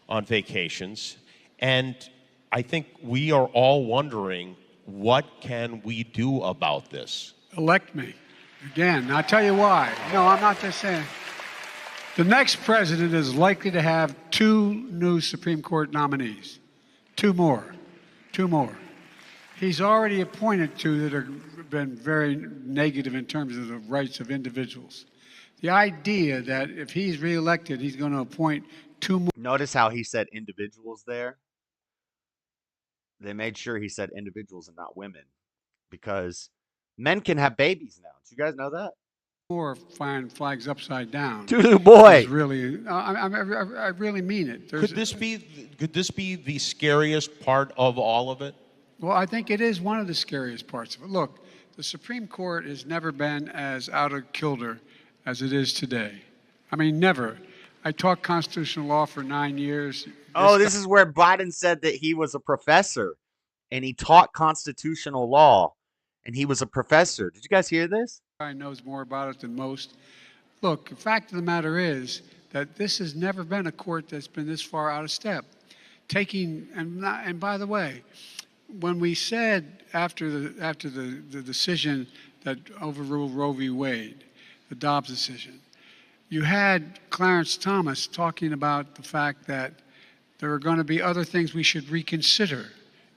I: on vacations. And I think we are all wondering, what can we do about this?
J: Elect me. Again, I'll tell you why. No, I'm not just saying. The next president is likely to have 2 new Supreme Court nominees. 2 more. 2 more. He's already appointed 2 that have been very negative in terms of the rights of individuals. The idea that if he's reelected, he's going to appoint 2 more.
A: Notice how he said individuals there. They made sure he said individuals and not women, because men can have babies now. Did you guys know that?
J: More flying flags upside down.
A: Doo-doo boy.
J: Really, I really mean it.
I: Could this be the scariest part of all of it?
J: Well, I think it is one of the scariest parts of it. Look, the Supreme Court has never been as out of kilter as it is today. I mean, never. I taught constitutional law for 9 years.
A: This is where Biden said that he was a professor and he taught constitutional law and he was a professor. Did you guys hear this?
J: Guy knows more about it than most. Look, the fact of the matter is that this has never been a court that's been this far out of step. And by the way, when we said after the decision that overruled Roe v. Wade, the Dobbs decision, you had Clarence Thomas talking about the fact that there are going to be other things we should reconsider,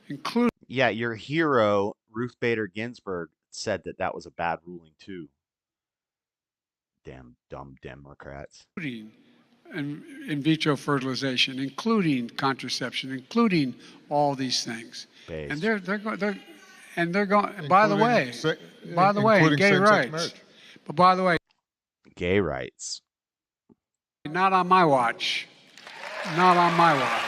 J: including...
A: Yeah, your hero, Ruth Bader Ginsburg, said that was a bad ruling too. Damn dumb Democrats.
J: Including in vitro fertilization, including contraception, including all these things.
A: Based.
J: And they're going. By the way, gay rights. But by the way,
A: Gay rights.
J: Not on my watch. Not on my watch.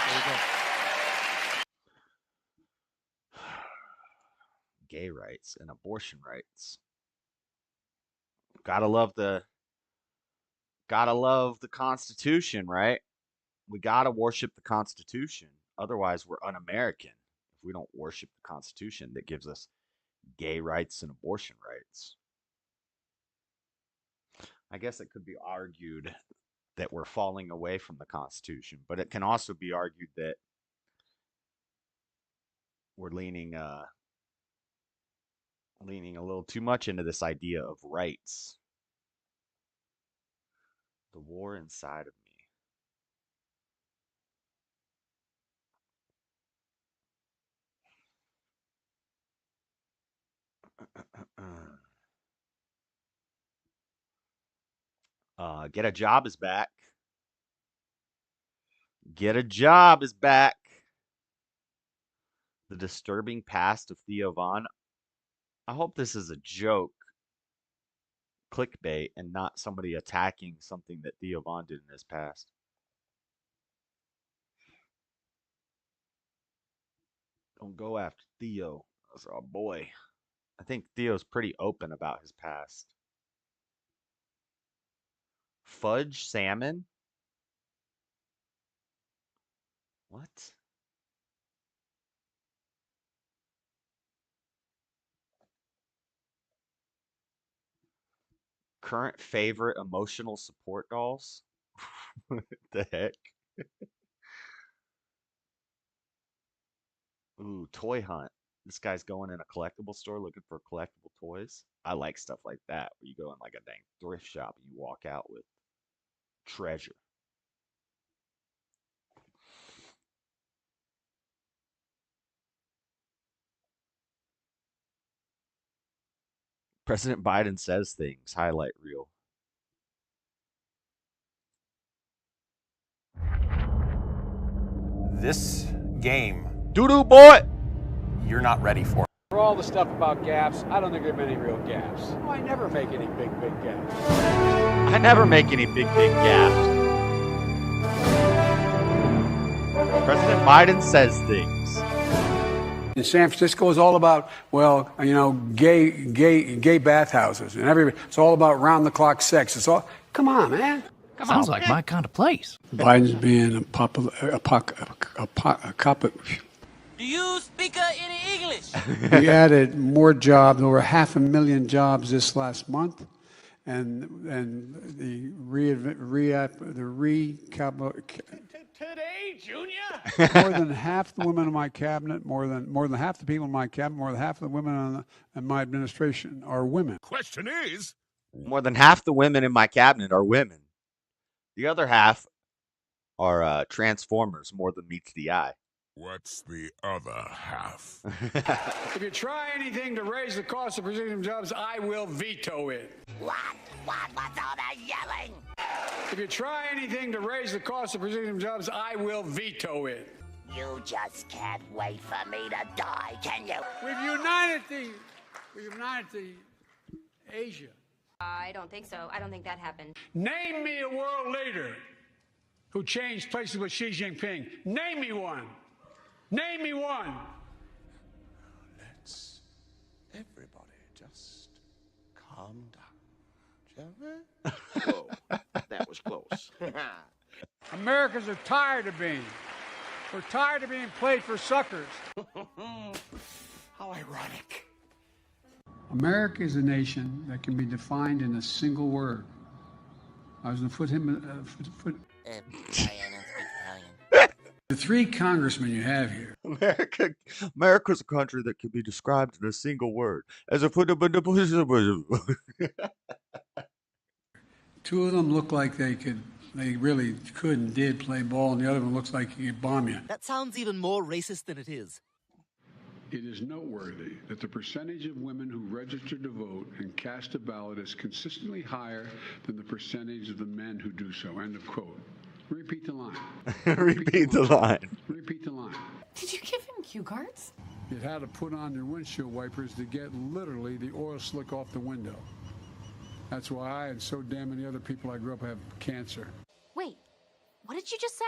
A: Gay rights and abortion rights. Gotta love the Constitution, right? We gotta worship the Constitution. Otherwise, we're un-American. If we don't worship the Constitution that gives us gay rights and abortion rights. I guess it could be argued that we're falling away from the Constitution, but it can also be argued that we're leaning a little too much into this idea of rights. The war inside of me. Get a Job is back. Get a Job is back. The disturbing past of Theo Von. I hope this is a joke, clickbait, and not somebody attacking something that Theo Von did in his past. Don't go after Theo. That's our boy. I think Theo's pretty open about his past. Fudge salmon? What? Current favorite emotional support dolls? What the heck? Ooh, toy hunt. This guy's going in a collectible store looking for collectible toys. I like stuff like that, where you go in like a dang thrift shop and you walk out with treasure. President Biden says things. Highlight reel.
K: This game,
A: Doo-doo boy!
K: You're not ready for.
L: For all the stuff about gaps, I don't think there are any real gaps. Oh, I never make any big gaps.
A: I never make any big gaps. President Biden says things.
J: In San Francisco, it's all about, well, you know, gay bathhouses, and it's all about round-the-clock sex. It's all, come on, man.
M: Sounds like my kind of place.
J: Biden's being
N: Do you speak any English?
J: We added more jobs, over 500,000 jobs this last month, and the
C: Today, Junior?
J: more than half the women in my cabinet, more than half the people in my cabinet, more than half the women in my administration are women.
C: Question is,
A: more than half the women in my cabinet are women. The other half are transformers, more than meets the eye.
C: What's the other half?
J: If you try anything to raise the cost of precision jobs, I will veto it.
N: What? What's all that yelling?
J: If you try anything to raise the cost of precision jobs, I will veto it.
N: You just can't wait for me to die, can you?
J: We've united the Asia.
O: I don't think so. I don't think that happened.
J: Name me a world leader who changed places with Xi Jinping. Name me one. Name me one.
C: Let's everybody just calm down, shall we?
P: Whoa, that was close.
J: Americans are tired of being. We're tired of being played for suckers.
P: How ironic.
J: America is a nation that can be defined in a single word. I was going to put him. The three congressmen you have here.
A: America's a country that can be described in a single word. As a
J: Two of them look like they really could and did play ball, and the other one looks like he could bomb you.
N: That sounds even more racist than it is.
J: It is noteworthy that the percentage of women who register to vote and cast a ballot is consistently higher than the percentage of the men who do so. End of quote. Repeat the line.
A: Repeat the line.
J: Repeat the line.
O: Did you give him cue cards?
J: You had to put on your windshield wipers to get literally the oil slick off the window. That's why I and so damn many other people I grew up have cancer.
O: Wait, what did you just say?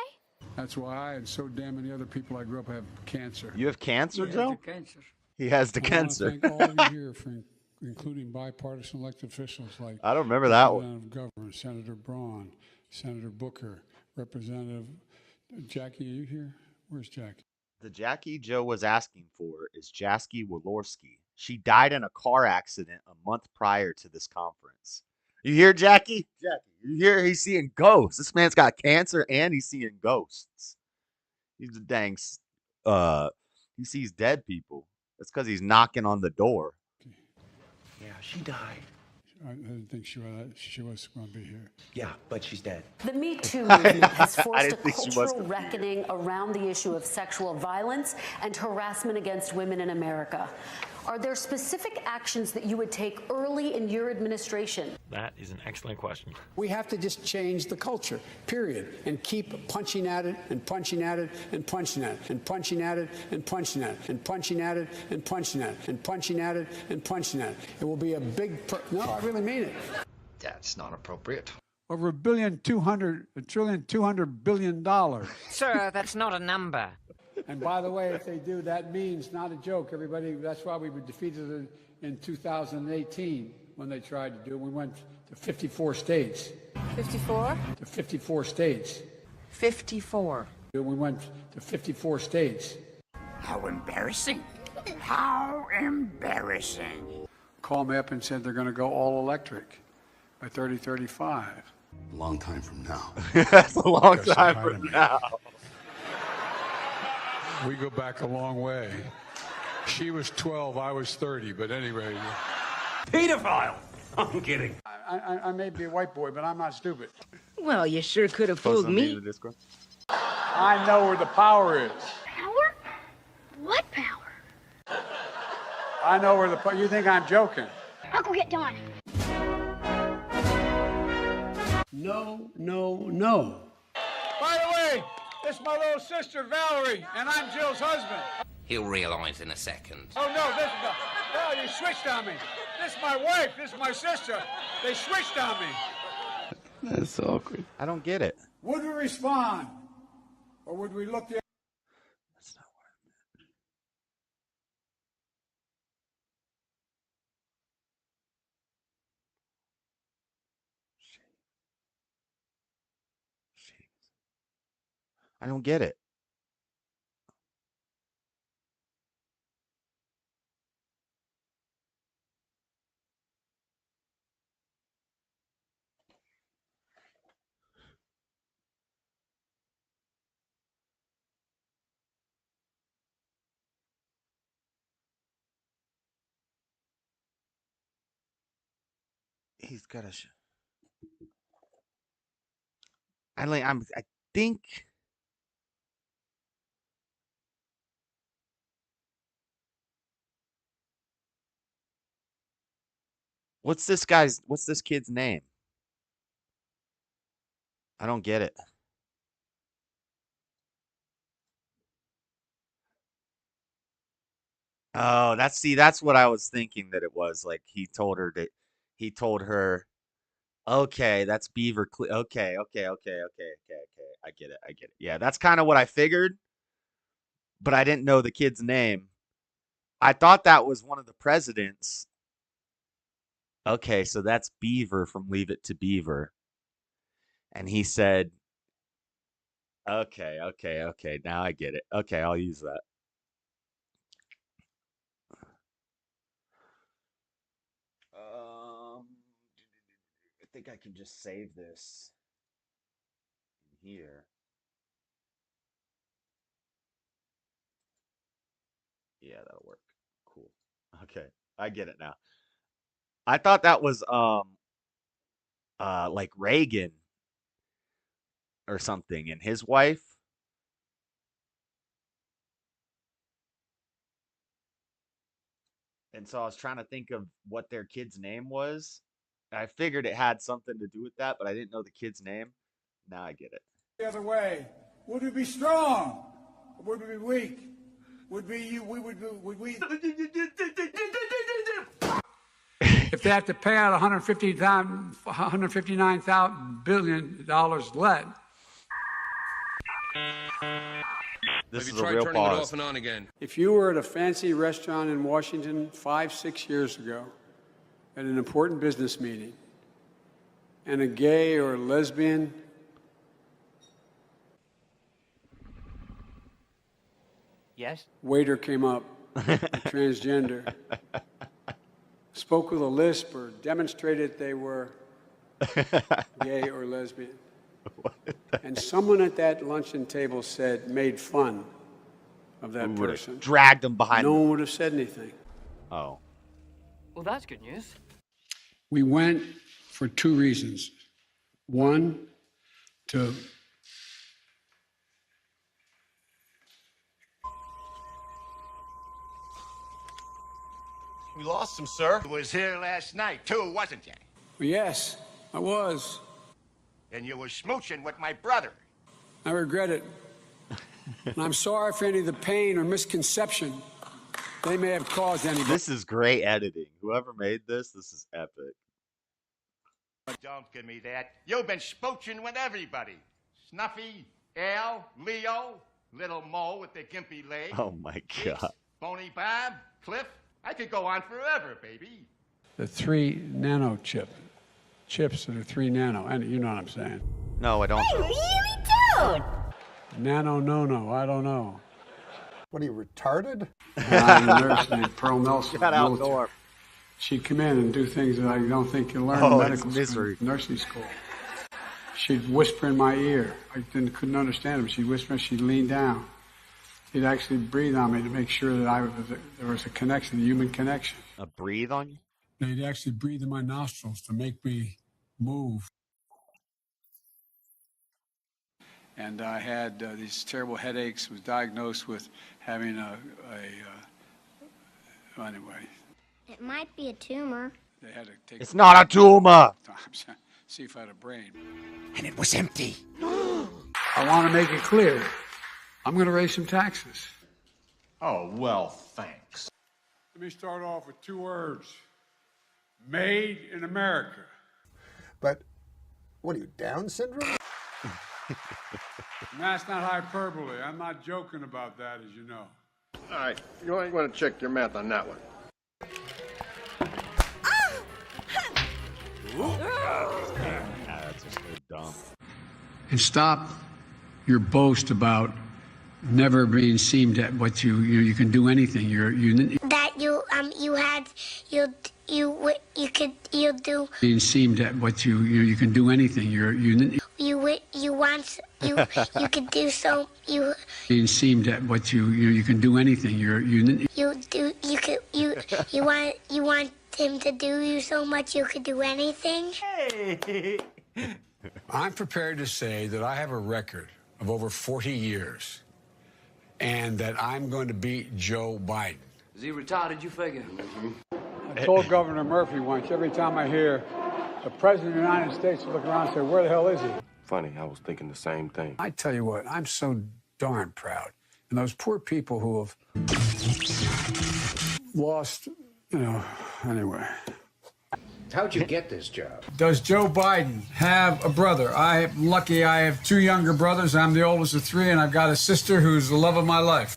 J: That's why I and so damn many other people I grew up have cancer.
A: You have cancer, Joe?
J: Cancer.
A: He has the
J: I want
A: cancer.
J: to thank all of you here, including bipartisan elected officials like
A: I don't remember that one.
J: Representative Governor, Senator Braun, Senator Booker, Representative Jackie. Are you here? Where's Jackie?
A: The Jackie Joe was asking for is Jasky Walorski. She died in a car accident a month prior to this conference. You hear, Jackie? Jackie, you hear? He's seeing ghosts. This man's got cancer and he's seeing ghosts. He's a dang. He sees dead people. That's because he's knocking on the door.
Q: Yeah, she died.
J: I didn't think she was going to be here.
Q: Yeah, but she's dead.
F: The Me Too movement has
A: I
F: forced a
A: didn't think she was
F: cultural
A: gonna be here.
F: reckoning around the issue of sexual violence and harassment against women in America. Are there specific actions that you would take early in your administration?
R: That is an excellent question.
J: We have to just change the culture, period, and keep punching at it and punching at it and punching at it and punching at it and punching at it and punching at it and punching at it and punching at it and punching at it. It will be a big. No, I really mean it.
Q: That's not appropriate.
J: Over $1.2 billion.
S: Sir, that's not a number.
J: And by the way, if they do, that means, not a joke, everybody, that's why we were defeated in 2018 when they tried to do it. We went to 54 states.
S: 54?
J: To 54 states.
S: 54.
J: We went to 54 states.
N: How embarrassing. How embarrassing.
J: Called me up and said they're going to go all electric by 3035.
T: A long time from now.
A: That's a long time from now.
J: We go back a long way. She was 12, I was 30, but anyway.
Q: Pedophile! I'm kidding.
J: I may be a white boy, but I'm not stupid.
S: Well, you sure could have fooled me.
J: I know where the power is.
O: Power? What power?
J: I know where the power. You think I'm joking?
O: I'll go get Dawn.
J: No, no, no. By the way, this is my little sister, Valerie, and I'm Jill's husband.
U: He'll realize in a second.
J: Oh, no, this is no, you switched on me. This is my wife, this is my sister. They switched on me.
A: That's so awkward. I don't get it.
J: Would we respond? Or would we look the
A: That's not what I meant. I don't get it. He's got a. I think. What's this kid's name? I don't get it. Oh, that's what I was thinking that it was. Like he told her, okay, that's Beaver okay. I get it. Yeah, that's kind of what I figured, but I didn't know the kid's name. I thought that was one of the presidents. Okay, so that's Beaver from Leave It to Beaver. And he said, okay, now I get it. Okay, I'll use that. I think I can just save this in here. Yeah, that'll work. Cool. Okay, I get it now. I thought that was like Reagan or something and his wife. And so I was trying to think of what their kid's name was. I figured it had something to do with that, but I didn't know the kid's name. Now I get it.
J: The other way. Would we be strong? Or would we be weak? Would we? If they have to pay out $159 billion let.
A: This
D: Have
A: is
D: you
A: a
D: tried
A: real
D: turning it
A: pause.
D: off and on again?
J: If you were at a fancy restaurant in Washington 5-6 years ago at an important business meeting, and a gay or lesbian
M: Yes?
J: waiter came up, transgender, spoke with a lisp or demonstrated they were gay or lesbian, and someone at that luncheon table made fun of that person,
A: dragged him behind.
J: No one would have said anything.
A: Oh.
M: Well, that's good news.
J: We went for two reasons. One, to
Q: We lost him, sir. He was here last night, too, wasn't you?
J: yes, I was.
Q: And you were smooching with my brother.
J: I regret it. And I'm sorry for any of the pain or misconception they may have caused anybody.
A: This is great editing. Whoever made this is epic.
Q: Don't give me that. You've been smooching with everybody. Snuffy, Al, Leo, Little Mo with the gimpy leg.
A: Oh my God.
Q: Phony Bob, Cliff. I could go on forever, baby.
J: The 3 nano chips that are 3 nano, and you know what I'm saying.
A: No, I don't.
N: I really don't.
J: Nano, I don't know.
R: What are you, retarded?
J: I had a nurse named Pearl Nelson.
A: Got out, Norm.
J: She'd come in and do things that I don't think you learn in medical school, nursing school. She'd whisper in my ear. I couldn't understand him. She'd whisper, she'd lean down. She'd actually breathe on me to make sure that there was a connection, a human connection.
A: Breathe on you?
J: They'd actually breathe in my nostrils to make me move. And I had these terrible headaches, was diagnosed with having anyway.
O: It might be a tumor.
J: They had to take
A: It's not a tumor.
J: See if I had a brain.
N: And it was empty.
J: I want to make it clear. I'm going to raise some taxes.
Q: Oh, well, thanks.
J: Let me start off with 2 words. Made in America.
R: But what are you, Down syndrome?
J: And that's not hyperbole. I'm not joking about that, as you know.
D: All right, you might want to check your math on that one.
A: That's just so dumb.
J: And stop your boast about never being seemed at what you can do anything.
O: That you do.
J: Being seemed at what you can do anything.
O: You could do so.
J: Being seemed at what you can do anything.
O: You want him to do you so much you could do anything.
J: Hey. I'm prepared to say that I have a record of over 40 years, and that I'm going to beat Joe Biden.
L: Is he retarded, you figure?
J: I told Governor Murphy once, every time I hear the President of the United States look around and say, where the hell is he?
D: Funny, I was thinking the same thing.
J: I tell you what, I'm so darn proud. And those poor people who have lost, anyway.
Q: How'd you get this job?
J: Does Joe Biden have a brother? I'm lucky I have 2 younger brothers. I'm the oldest of 3, and I've got a sister who's the love of my life.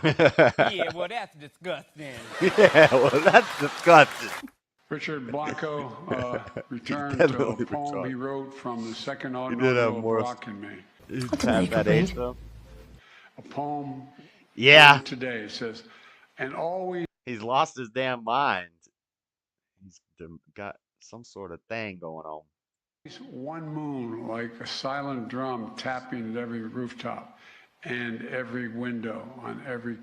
M: Yeah, well, that's disgusting.
A: Yeah, well, that's disgusting.
J: Richard Blanco returned to a poem he wrote from the second inaugural of Rock and Me.
A: You have that age, though?
J: A poem today. It says, and always...
A: He's lost his damn mind. He's got some sort of thing going on.
J: One moon like a silent drum tapping at every rooftop and every window on every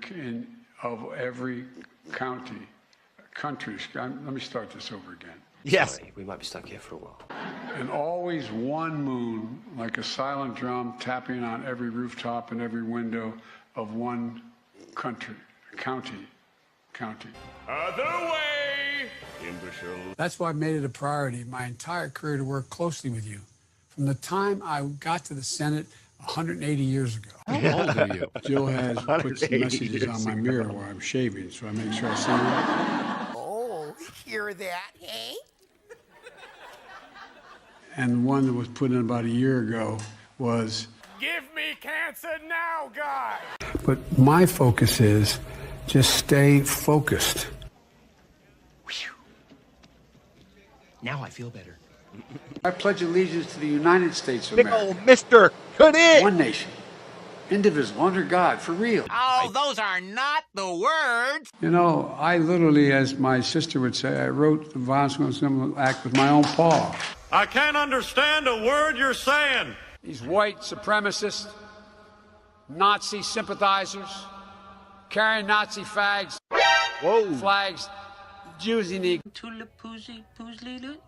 J: country. Let me start this over again.
A: Yes.
Q: Sorry, we might be stuck here for a while.
J: And always one moon like a silent drum tapping on every rooftop and every window of one county.
C: Other way, imbecile.
J: That's why I've made it a priority my entire career to work closely with you. From the time I got to the Senate 180 years ago.
R: How old are you?
J: Jill has put some messages on my mirror while I'm shaving, so I make sure I see them.
R: Oh,
N: hear that, hey?
J: And the one that was put in about a year ago was.
C: Give me cancer now, God!
J: But my focus is just stay focused.
D: Now I feel better.
J: I pledge allegiance to the United States of
A: Big
J: America.
A: old Mr. Couldn't.
J: One nation, indivisible, under God, for real.
N: Oh, those are not the words.
J: You know, I literally, as my sister would say, I wrote the Violence Against Women Act with my own paw.
C: I can't understand a word you're saying.
J: These white supremacists, Nazi sympathizers, carrying Nazi flags, Jews in the...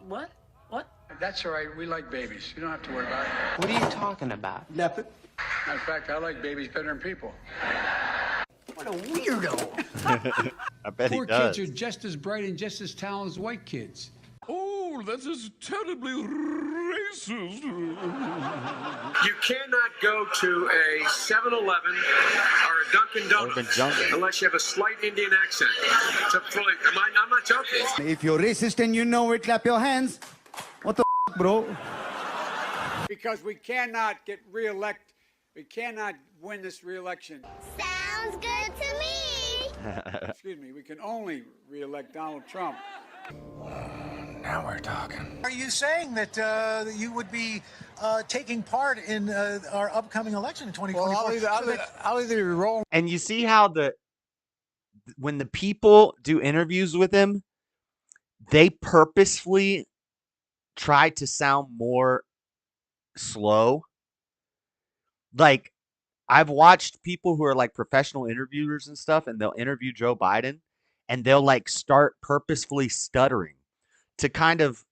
S: What? What?
J: That's all right. We like babies. You don't have to worry about it.
S: What are you talking about?
J: Nothing. Matter of fact, I like babies better than people.
S: What a weirdo.
A: I bet
J: Poor
A: he does.
J: kids are just as bright and just as talented as white kids.
C: Oh, that is terribly racist.
L: You cannot go to a 7-Eleven or a Dunkin' Donuts unless you have a slight Indian accent. To fully, I'm not joking.
B: If you're racist and you know it, clap your hands. What the bro?
J: Because we cannot get reelected. We cannot win this reelection.
O: Sounds good to me.
J: Excuse me. We can only reelect Donald Trump.
B: Now we're talking.
V: Are you saying that you would be taking part in our upcoming election in 2024?
J: Well, I'll either roll.
A: And you see how when the people do interviews with him, they purposefully try to sound more slow. Like, I've watched people who are like professional interviewers and stuff, and they'll interview Joe Biden, and they'll like start purposefully stuttering to kind of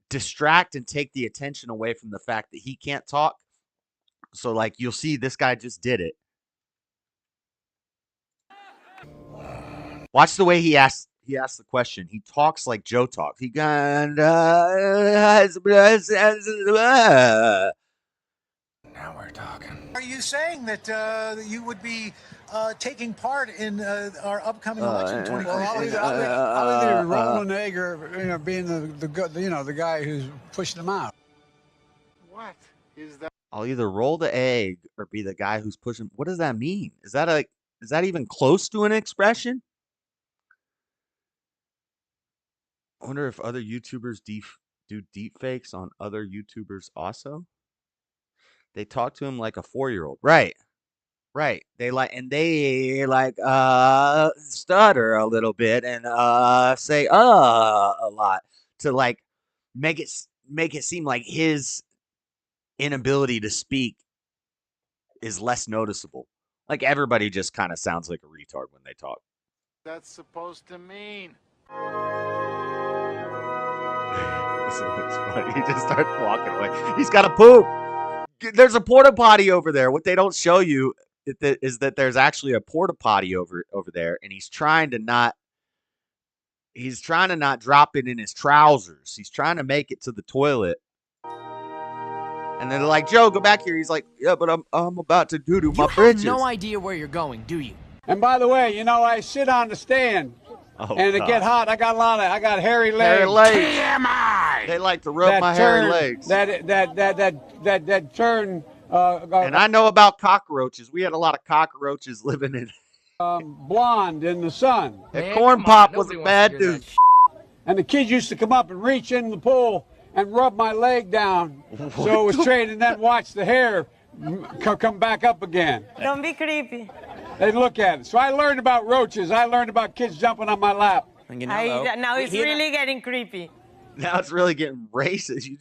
A: distract and take the attention away from the fact that he can't talk. So like, you'll see this guy just did it. Watch the way he asks the question. He talks like Joe talks. He got
B: Now we're talking.
V: Are you saying that you would be taking part in our upcoming election in 2024?
J: I'll either roll an egg or being the guy who's pushing them out.
B: What is that?
A: I'll either roll the egg or be the guy who's pushing. What does that mean? Is that even close to an expression? I wonder if other YouTubers do deep fakes on other YouTubers also. They talk to him like a 4-year-old. Right. They stutter a little bit and say a lot to like make it seem like his inability to speak is less noticeable. Like everybody just kind of sounds like a retard when they talk.
B: That's supposed to mean.
A: This looks funny. He just starts walking away. He's got to poop. There's a porta potty over there. What they don't show you is that there's actually a porta potty over there, and he's trying to not drop it in his trousers. He's trying to make it to the toilet. And they're like, Joe, go back here. He's like, yeah, but I'm about to doo-doo my britches.
M: You have no idea where you're going, do you?
J: And by the way, I sit on the stand. And it get hot. I got hairy legs.
A: Hairy legs.
J: TMI.
A: They like to rub my hairy legs.
J: That turn.
A: And I know about cockroaches. We had a lot of cockroaches living in.
J: Blonde in the sun.
A: And Corn Pop was a bad dude.
J: And the kids used to come up and reach in the pool and rub my leg down, so it was straight, and then watch the hair come back up again.
W: Don't be creepy.
J: They look at it. So I learned about roaches. I learned about kids jumping on my lap.
W: Now it's really getting creepy.
A: Now it's really getting racist. You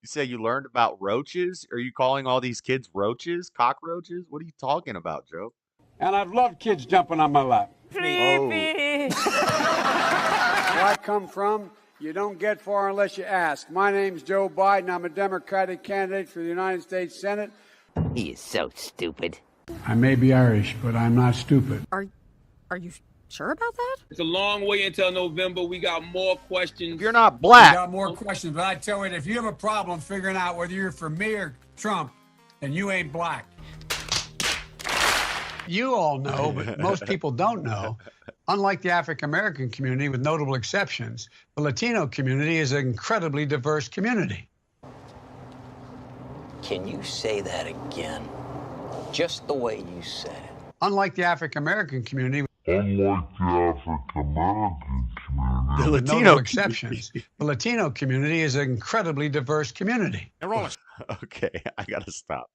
A: say you learned about roaches? Are you calling all these kids roaches? Cockroaches? What are you talking about, Joe?
J: And I've loved kids jumping on my lap.
W: Creepy.
J: Where I come from, you don't get far unless you ask. My name's Joe Biden. I'm a Democratic candidate for the United States Senate.
N: He is so stupid.
J: I may be Irish, but I'm not stupid.
E: Are you sure about that?
X: It's a long way until November. We got more questions.
A: If you're not black.
J: We got more questions, but I tell you, if you have a problem figuring out whether you're for me or Trump, then you ain't black. You all know, but most people don't know. Unlike the African American community, with notable exceptions, the Latino community is an incredibly diverse community.
G: Can you say that again? Just the way you said it.
J: Unlike the African American community,
C: Unlike the African American community.
J: with notable exceptions, the Latino community is an incredibly diverse community.
A: Okay, I gotta stop.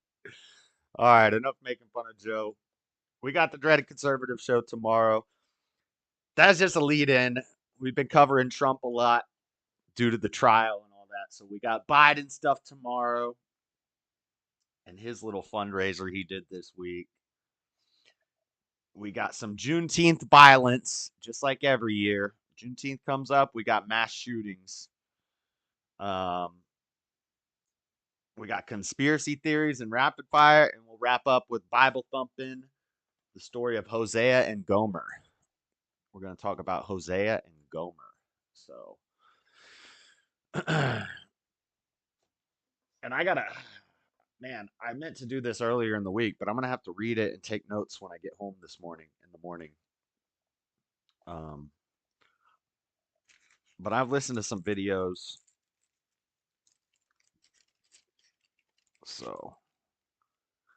A: All right, enough making fun of Joe. We got the Dreaded Conservative show tomorrow. That's just a lead-in. We've been covering Trump a lot due to the trial and all that. So we got Biden stuff tomorrow and his little fundraiser he did this week. We got some Juneteenth violence, just like every year. Juneteenth comes up, we got mass shootings. We got conspiracy theories and rapid fire, and we'll wrap up with Bible thumping, the story of Hosea and Gomer. We're going to talk about Hosea and Gomer. So, and I meant to do this earlier in the week, but I'm going to have to read it and take notes when I get home in the morning. But I've listened to some videos. So,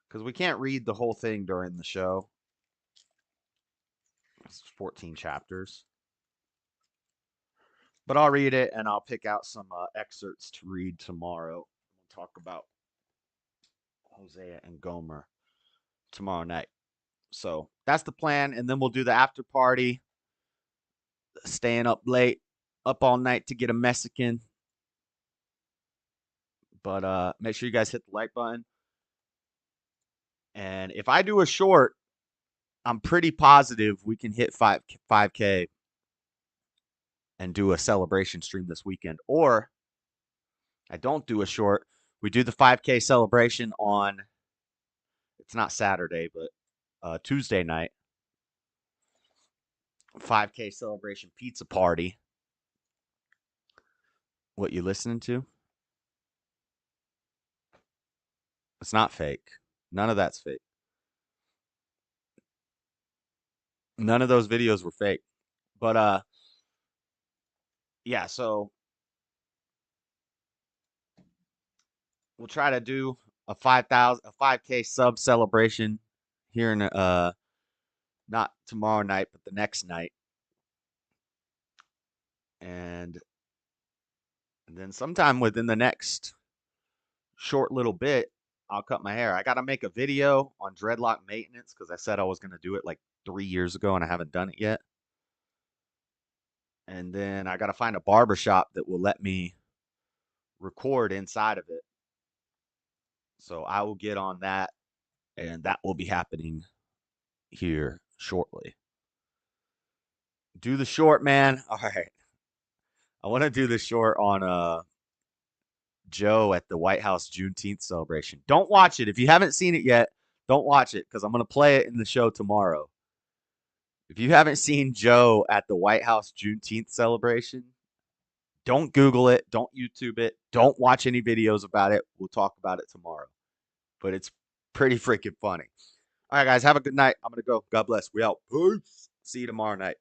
A: because we can't read the whole thing during the show. It's 14 chapters. But I'll read it and I'll pick out some excerpts to read tomorrow. We'll talk about Hosea and Gomer tomorrow night. So that's the plan. And then we'll do the after party. Staying up late, up all night to get a Mexican. But make sure you guys hit the like button. And if I do a short, I'm pretty positive we can hit 5K and do a celebration stream this weekend. Or I don't do a short. We do the 5K celebration on, it's not Saturday, but Tuesday night. 5K celebration pizza party. What you listening to? It's not fake. None of that's fake. None of those videos were fake. But yeah, so we'll try to do a 5K sub celebration here in not tomorrow night, but the next night. And then sometime within the next short little bit, I'll cut my hair. I got to make a video on dreadlock maintenance because I said I was going to do it like 3 years ago and I haven't done it yet. And then I got to find a barbershop that will let me record inside of it. So I will get on that, and that will be happening here shortly. Do the short, man. All right. I want to do the short on Joe at the White House Juneteenth celebration. Don't watch it. If you haven't seen it yet, don't watch it because I'm going to play it in the show tomorrow. If you haven't seen Joe at the White House Juneteenth celebration, don't Google it. Don't YouTube it. Don't watch any videos about it. We'll talk about it tomorrow. But it's pretty freaking funny. All right, guys. Have a good night. I'm going to go. God bless. We out. Peace. See you tomorrow night.